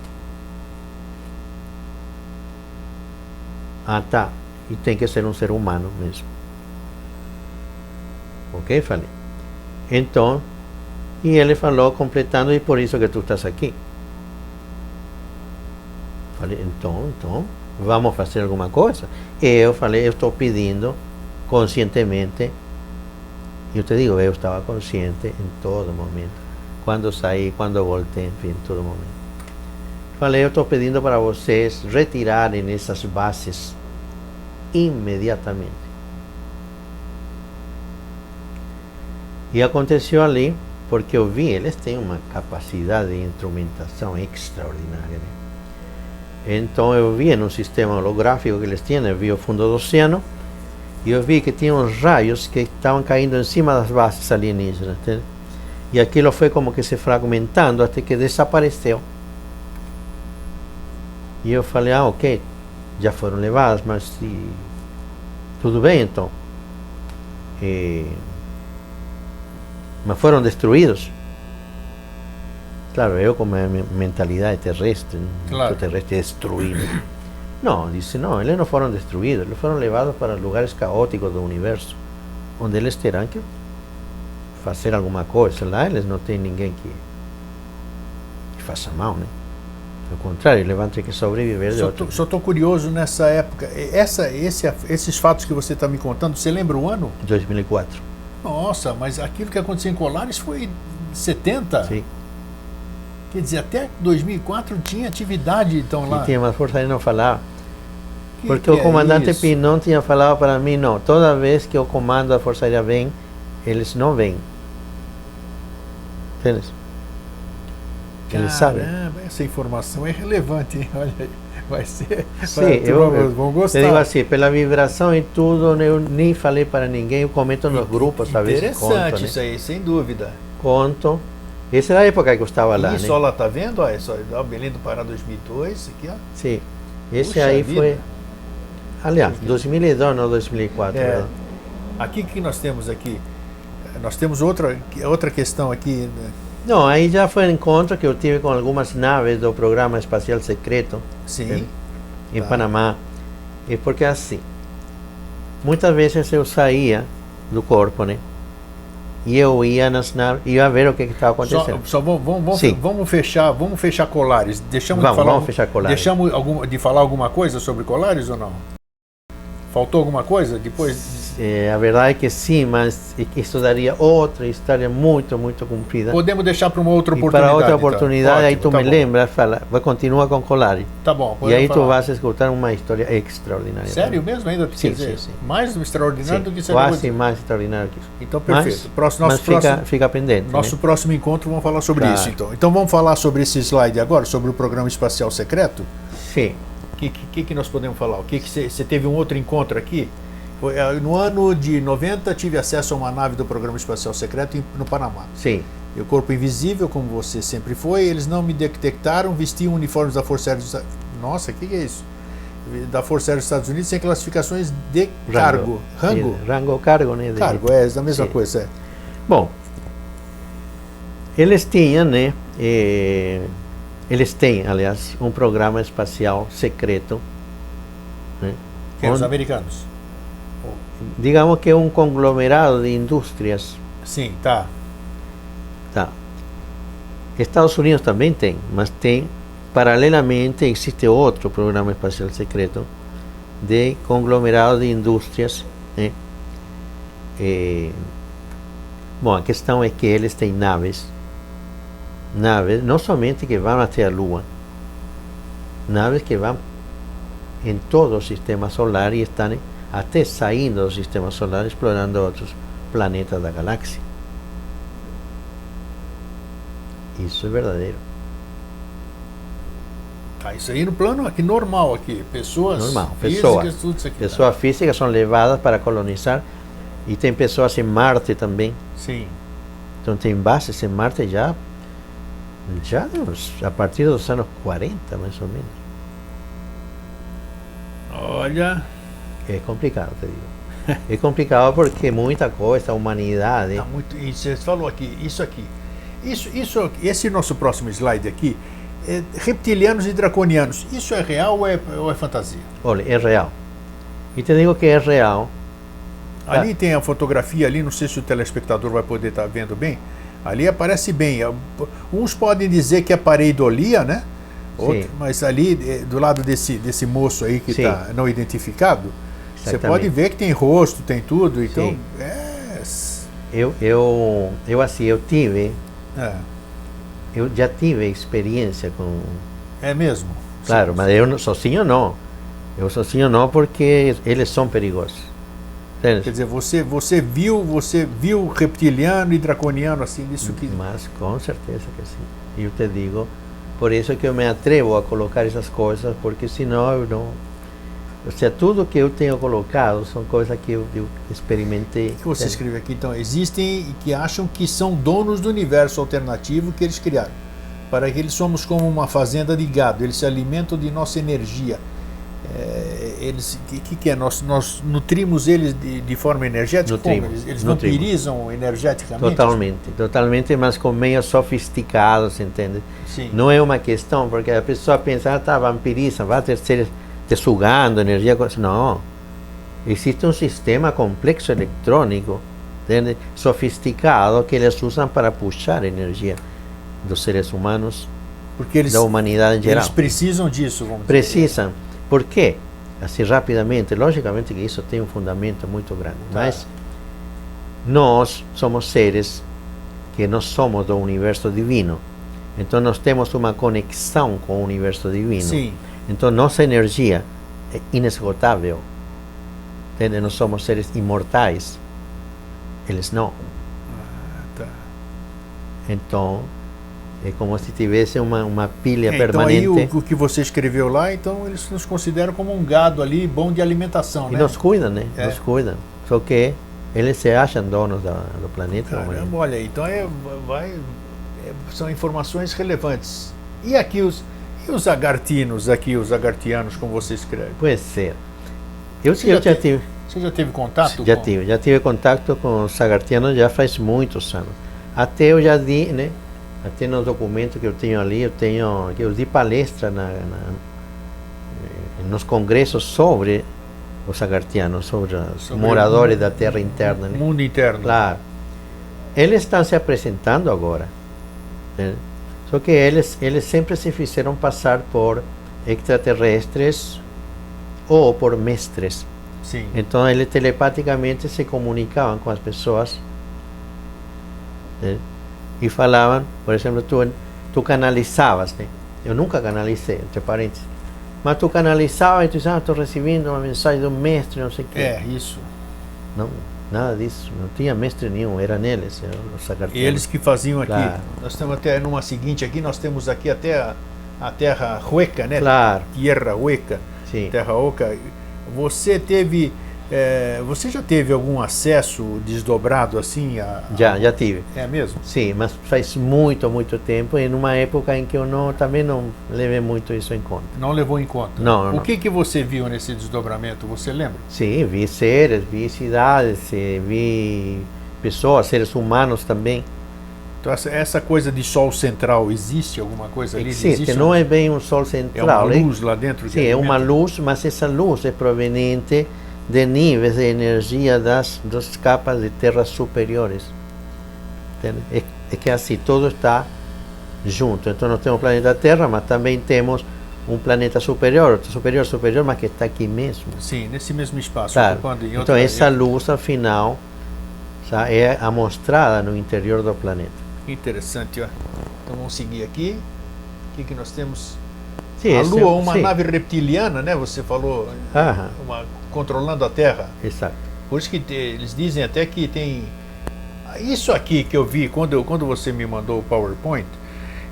Ah, tá. E tem que ser um ser humano mesmo. Ok, falei. Então, e ele falou, completando, e por isso que tu estás aqui. Falei, então, vamos fazer alguma coisa? E eu falei, eu estou pedindo conscientemente. Eu te digo, eu estava consciente em todo momento. Quando saí, quando voltei, enfim, em todo momento. Falei, eu estou pedindo para vocês retirarem essas bases imediatamente. E aconteceu ali, porque eu vi, eles têm uma capacidade de instrumentação extraordinária, né? Então eu vi em um sistema holográfico que eles tinham, eu vi o fundo do oceano, e eu vi que tinha uns raios que estavam caindo em cima das bases alienígenas, entende? E aquilo foi como que se fragmentando até que desapareceu. E eu falei, ok, já foram levadas, mas tudo bem então. Mas foram destruídos. Claro, eu com a minha mentalidade terrestre, Claro. terrestre destruído. Não, disse, não, eles não foram destruídos, eles foram levados para lugares caóticos do universo, onde eles terão que fazer alguma coisa. Lá eles não têm ninguém que faça mal, né? Ao contrário, eles vão ter que sobreviver de outro. Só estou curioso nessa época. Esses fatos que você está me contando, você lembra o ano? 2004. Nossa, mas aquilo que aconteceu em Colares foi 70? Sim. Quer dizer, até 2004 tinha atividade então lá. E tinha mais força de não falar. Que Porque que o comandante isso? Pinon tinha falado para mim, não, toda vez que o comando da Força Aérea vem, eles não vêm. Entende? Eles sabem. Caramba, essa informação é relevante, hein? Olha aí. Vai ser. Sim, vão gostar. eu digo assim, pela vibração e tudo, eu nem falei para ninguém, eu comento nos grupos, às vezes conto, Interessante né? isso aí, sem dúvida. Conto. Essa era a época que eu estava lá, Isso, né? ó, lá tá vendo? Ó, isso, ó, Belém do Pará 2002, aqui, ó. Sim. Esse Puxa aí vida. foi... Aliás, 2002, não 2004. É. né? Aqui que nós temos aqui, nós temos outra questão aqui, né? Não, aí já foi um encontro que eu tive com algumas naves do Programa Espacial Secreto, Sim. em Tá. Panamá. E porque assim, muitas vezes eu saía do corpo, né? E eu ia nas naves, ia ver o que estava acontecendo. Só Sim. vamos fechar Colares. Deixamos Vamos fechar Colares. Deixamos de falar alguma coisa sobre Colares ou não? Faltou alguma coisa depois? A verdade é que sim, mas isso daria outra história muito, muito comprida. Podemos deixar para uma outra E oportunidade. para outra então. oportunidade, aí Ótimo, tu tá me bom. lembras, fala, vai continuar com Colares. Tá bom. E aí podemos tu falar. vas escutar uma história extraordinária. Sério mesmo ainda? Sim, Quer dizer, sim, sim. mais extraordinário do que você quase acabou de- mais extraordinário que isso. Então, perfeito. Mas fica pendente. Nosso né? próximo encontro vamos falar sobre Claro. isso, então. Então vamos falar sobre esse slide agora, sobre o programa espacial secreto. Sim. O que nós podemos falar? O que você teve um outro encontro aqui? Foi, no ano de 90 tive acesso a uma nave do programa espacial secreto no Panamá. Sim. E o corpo invisível, como você sempre foi, eles não me detectaram, vestiam uniformes da Força Aérea dos Estados Unidos. Nossa, o que é isso? Da Força Aérea dos Estados Unidos sem classificações de cargo. Rango? Sim, rango ou cargo, né? Cargo, é a mesma Sim. coisa. É. Bom, eles tinham, né? Eles têm, aliás, um programa espacial secreto, né? Que é os onde, americanos. digamos que é um conglomerado de indústrias. Sim, tá. Tá. Estados Unidos também tem, mas tem, paralelamente, existe outro programa espacial secreto de conglomerado de indústrias, né? Bom, a questão é que eles têm naves, não somente que vão até a Lua, naves que vão em todo o sistema solar e estão até saindo do sistema solar, explorando outros planetas da galáxia. Isso é verdadeiro. Tá, isso aí no plano aqui normal aqui, pessoas Normal, físicas, pessoas. tudo isso aqui. Pessoas físicas são levadas para colonizar e tem pessoas em Marte também. Sim. Então tem bases em Marte já a partir dos anos 40, mais ou menos. Olha, É complicado, te digo. É complicado porque muita coisa, a humanidade. tá muito. E você falou aqui, isso aqui. Esse nosso próximo slide aqui, é reptilianos e draconianos. Isso é real ou é fantasia? Olha, é real. E te digo que é real. Ali tem a fotografia ali, não sei se o telespectador vai poder estar vendo bem. Ali aparece bem. Uns podem dizer que é pareidolia, né? Sim. Mas ali, do lado desse moço aí que Sim. está não identificado, você Exatamente. pode ver que tem rosto, tem tudo. Então, Sim. é, Eu já tive experiência com. é mesmo. Claro, mas eu sozinho não. Eu sozinho não porque eles são perigosos. Entende? Quer dizer, você viu reptiliano e draconiano assim, isso que. Mas com certeza que sim. Eu te digo, por isso que eu me atrevo a colocar essas coisas, porque senão eu não. Ou seja, tudo que eu tenho colocado são coisas que eu experimentei. O que você escreve aqui, então? Existem e que acham que são donos do universo alternativo que eles criaram. Para que eles somos como uma fazenda de gado, eles se alimentam de nossa energia. eles, que é? Nós nutrimos eles de forma energética? Nutrimos, Como? Eles nutrimos. vampirizam energeticamente? Totalmente, mas com meios sofisticados, entende? Sim. Não é uma questão, porque a pessoa pensa, tá, vampiriza, vai ter te sugando energia. Não. Existe um sistema complexo eletrônico, entende? Sofisticado, que eles usam para puxar energia dos seres humanos, porque da humanidade em geral. Eles precisam disso, vamos dizer. Precisam. Por quê? Assim, rapidamente, logicamente que isso tem um fundamento muito grande, mas nós somos seres que não somos do universo divino. Então nós temos uma conexão com o universo divino. Sim. Então nossa energia é inesgotável. Entende? Nós somos seres imortais. Eles não. Tá. Então é como se tivesse uma pilha Então permanente. aí o que você escreveu lá, então eles nos consideram como um gado ali bom de alimentação, E né? nos cuidam, né? Nos cuidam. Só que eles se acham donos do planeta. Caramba, olha aí, então são informações relevantes. E aqui os agartinos, os agartianos, como você escreve? Pode ser. Você já teve contato? Já tive contato com os sagartianos já faz muitos anos. Até eu já di, né? Até nos documentos que eu tenho ali, eu di palestra nos congressos sobre os sagartianos, sobre os moradores da Terra interna. Né? Mundo interno. Claro. Eles estão se apresentando agora. Né? Só que eles sempre se fizeram passar por extraterrestres ou por mestres. Sim. Então eles telepaticamente se comunicavam com as pessoas, né? E falavam, por exemplo, tu canalizavas, né? Eu nunca canalizei, entre parênteses, mas tu canalizavas e tu dizia, estou recebendo uma mensagem do mestre, não sei o quê. É, isso. Não, nada disso, não tinha mestre nenhum, eram eles, os sagartianos. Eles que faziam aqui. Claro. Nós estamos até numa seguinte aqui, nós temos aqui até a terra hueca, né? Claro. Tierra hueca. Sim. Terra oca. Você já teve algum acesso desdobrado assim? Já tive. É mesmo? Sim, mas faz muito tempo, e numa época em que eu também não levei muito isso em conta. Não levou em conta? Não. O que você viu nesse desdobramento? Você lembra? Sim, vi seres, vi cidades, vi pessoas, seres humanos também. Então essa coisa de sol central, existe alguma coisa ali? Existe, não é bem um sol central. É uma luz lá dentro? Sim, é uma luz, mas essa luz é proveniente de níveis de energia das capas de terra superiores. É que assim, tudo está junto. Então nós temos o planeta Terra, mas também temos um planeta superior, outro superior, mas que está aqui mesmo. Sim, nesse mesmo espaço. Claro. Então essa luz, afinal, é amostrada no interior do planeta. Interessante, ó. Então vamos seguir aqui. O que nós temos? Sim, a Lua, uma sim. nave reptiliana, né? Você falou, controlando a Terra. Exato. Por isso que eles dizem até que tem... Isso aqui que eu vi, quando você me mandou o PowerPoint,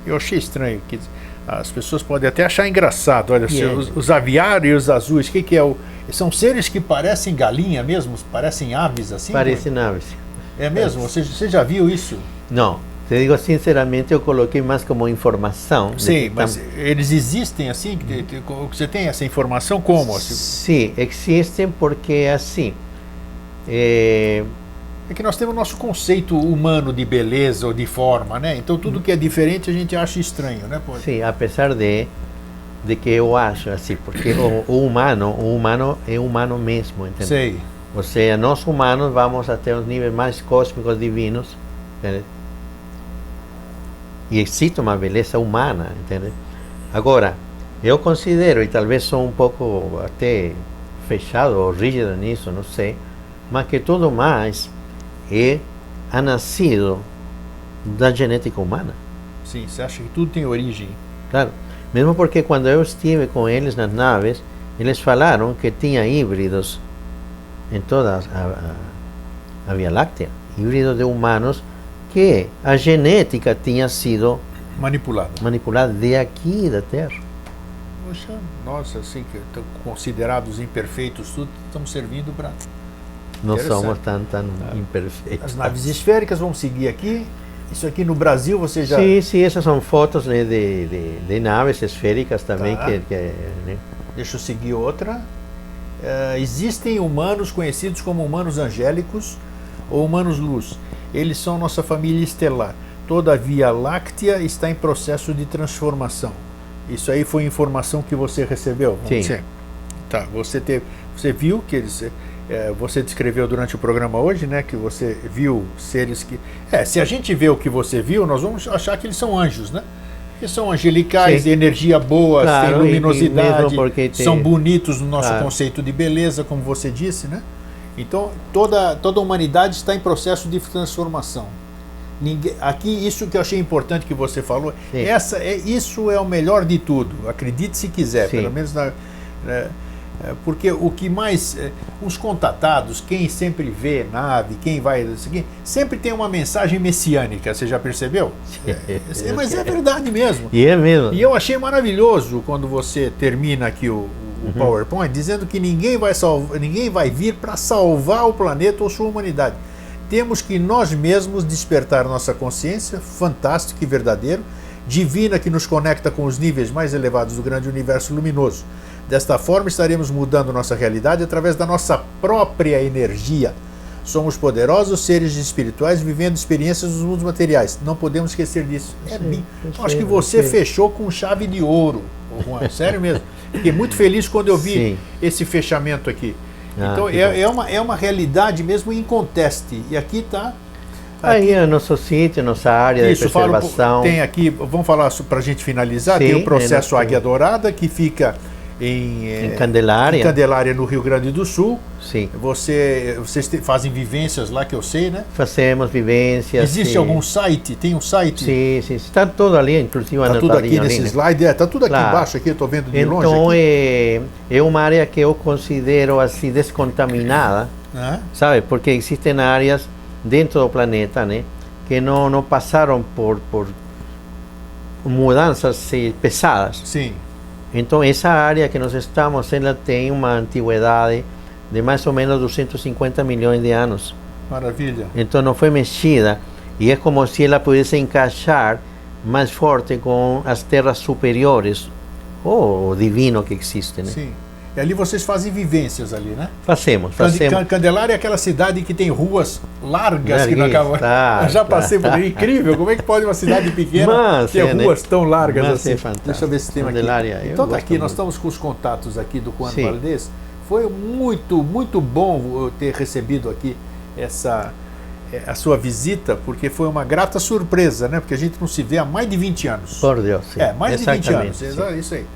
eu achei estranho, que as pessoas podem até achar engraçado. Olha, os aviários e os azuis, o que é? São seres que parecem galinha mesmo? Parecem aves assim? Parecem aves. É mesmo? Você já viu isso? Não. Te digo sinceramente, eu coloquei mais como informação. Sim, mas eles existem assim? Você tem essa informação como? Sim, existem porque assim... É que nós temos o nosso conceito humano de beleza ou de forma, né? Então tudo que é diferente a gente acha estranho, né? Sim, apesar de que eu acho assim, porque o humano é humano mesmo, entende? Sei. Ou seja, nós humanos vamos até os níveis mais cósmicos divinos, entende? E existe uma beleza humana, entende? Agora, eu considero, e talvez sou um pouco até fechado ou rígido nisso, não sei, mas que tudo mais ha nascido da genética humana. Sim, você acha que tudo tem origem? Claro, mesmo porque quando eu estive com eles nas naves, eles falaram que tinha híbridos em toda a Via Láctea, híbridos de humanos que a genética tinha sido manipulada de aqui da Terra. Poxa, nossa, assim que estão considerados imperfeitos, tudo estamos servindo para... Não somos tão imperfeitos. As naves esféricas, vamos seguir aqui. Isso aqui no Brasil você já... Sim, essas são fotos, né, de naves esféricas também. Tá. Né? Deixa eu seguir outra. existem humanos conhecidos como humanos angélicos ou humanos luz. Eles são nossa família estelar. Toda a Via Láctea está em processo de transformação. Isso aí foi informação que você recebeu? Sim. Tá, você viu que eles... você descreveu durante o programa hoje, né, que você viu seres que... se a gente vê o que você viu, nós vamos achar que eles são anjos, né? Que são angelicais, de energia boa, claro, têm luminosidade, são tem... bonitos no nosso conceito de beleza, como você disse, né? Então, toda a humanidade está em processo de transformação. Aqui, isso que eu achei importante que você falou, isso é o melhor de tudo, acredite se quiser, pelo menos porque o que mais, os contatados, quem sempre vê nave, quem vai, sempre tem uma mensagem messiânica, você já percebeu? Mas é verdade mesmo. E é mesmo. E eu achei maravilhoso quando você termina aqui o PowerPoint, dizendo que ninguém vai vir para salvar o planeta ou sua humanidade. Temos que nós mesmos despertar nossa consciência, fantástico e verdadeiro, divina, que nos conecta com os níveis mais elevados do grande universo luminoso. Desta forma, estaremos mudando nossa realidade através da nossa própria energia. Somos poderosos seres espirituais vivendo experiências dos mundos materiais. Não podemos esquecer disso. Acho que você fechou com chave de ouro, Juan, sério mesmo. Fiquei muito feliz quando eu vi esse fechamento aqui. Então, é uma realidade mesmo inconteste. E aqui está... Aí é nosso sítio, nossa área de preservação. Tem aqui, vamos falar para a gente finalizar, tem o processo Águia Dourada, que fica em Candelária, no Rio Grande do Sul. Sim. Vocês fazem vivências lá, que eu sei, né? Fazemos vivências. Existe algum site? Tem um site? Sim, está tudo ali, inclusive está tudo aqui nesse slide, está tudo aqui embaixo, aqui eu estou vendo de longe. Então é uma área que eu considero assim descontaminada, sabe? Porque existem áreas dentro do planeta, né, que não passaram por mudanças pesadas. Sim. Então essa área que nós estamos, ela tem uma antiguidade de mais ou menos 250 milhões de anos. Maravilha. Então não foi mexida e é como se ela pudesse encaixar mais forte com as terras superiores, ou o divino que existe, né? Sim. E ali vocês fazem vivências ali, né? Fazemos. Candelária é aquela cidade que tem ruas largas que não acabam. Eu já passei por aí. Incrível, como é que pode uma cidade pequena ter ruas tão largas assim? Deixa eu ver se tem aqui. Então tá aqui, nós estamos com os contatos aqui do Juan Valdez. Foi muito, muito bom ter recebido aqui a sua visita, porque foi uma grata surpresa, né? Porque a gente não se vê há mais de 20 anos. Por Deus, sim. Mais de 20 anos, isso aí.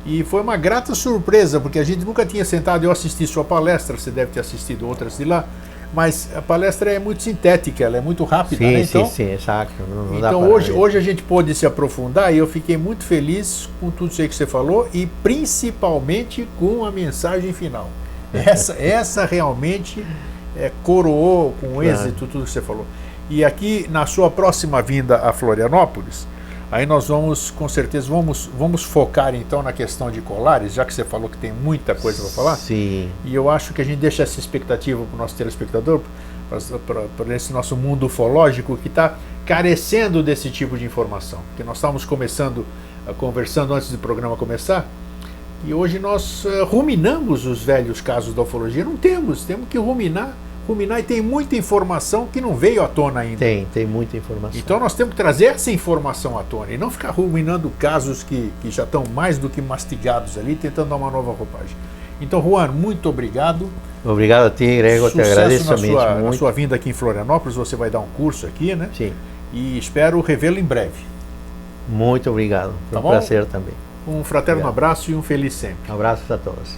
E foi uma grata surpresa, porque a gente nunca tinha sentado. Eu assisti sua palestra, você deve ter assistido outras de lá, mas a palestra é muito sintética, ela é muito rápida, né? Então, sim, exato. Então hoje a gente pôde se aprofundar e eu fiquei muito feliz com tudo isso aí que você falou e principalmente com a mensagem final. Essa realmente coroou com êxito tudo que você falou. E aqui, na sua próxima vinda a Florianópolis, aí nós vamos, com certeza, vamos focar então na questão de colares, já que você falou que tem muita coisa para falar. Sim. E eu acho que a gente deixa essa expectativa para o nosso telespectador, para esse nosso mundo ufológico que está carecendo desse tipo de informação. Porque nós estávamos conversando antes do programa começar, e hoje nós ruminamos os velhos casos da ufologia. Não temos que ruminar, e tem muita informação que não veio à tona ainda. Tem muita informação. Então nós temos que trazer essa informação à tona e não ficar ruminando casos que já estão mais do que mastigados ali, tentando dar uma nova roupagem. Então, Juan, muito obrigado. Obrigado a ti, Grego, te agradeço muito. Na sua vinda aqui em Florianópolis, você vai dar um curso aqui, né? Sim. E espero revê-lo em breve. Muito obrigado, foi um prazer também. Um fraterno abraço e um feliz sempre. Abraços a todos.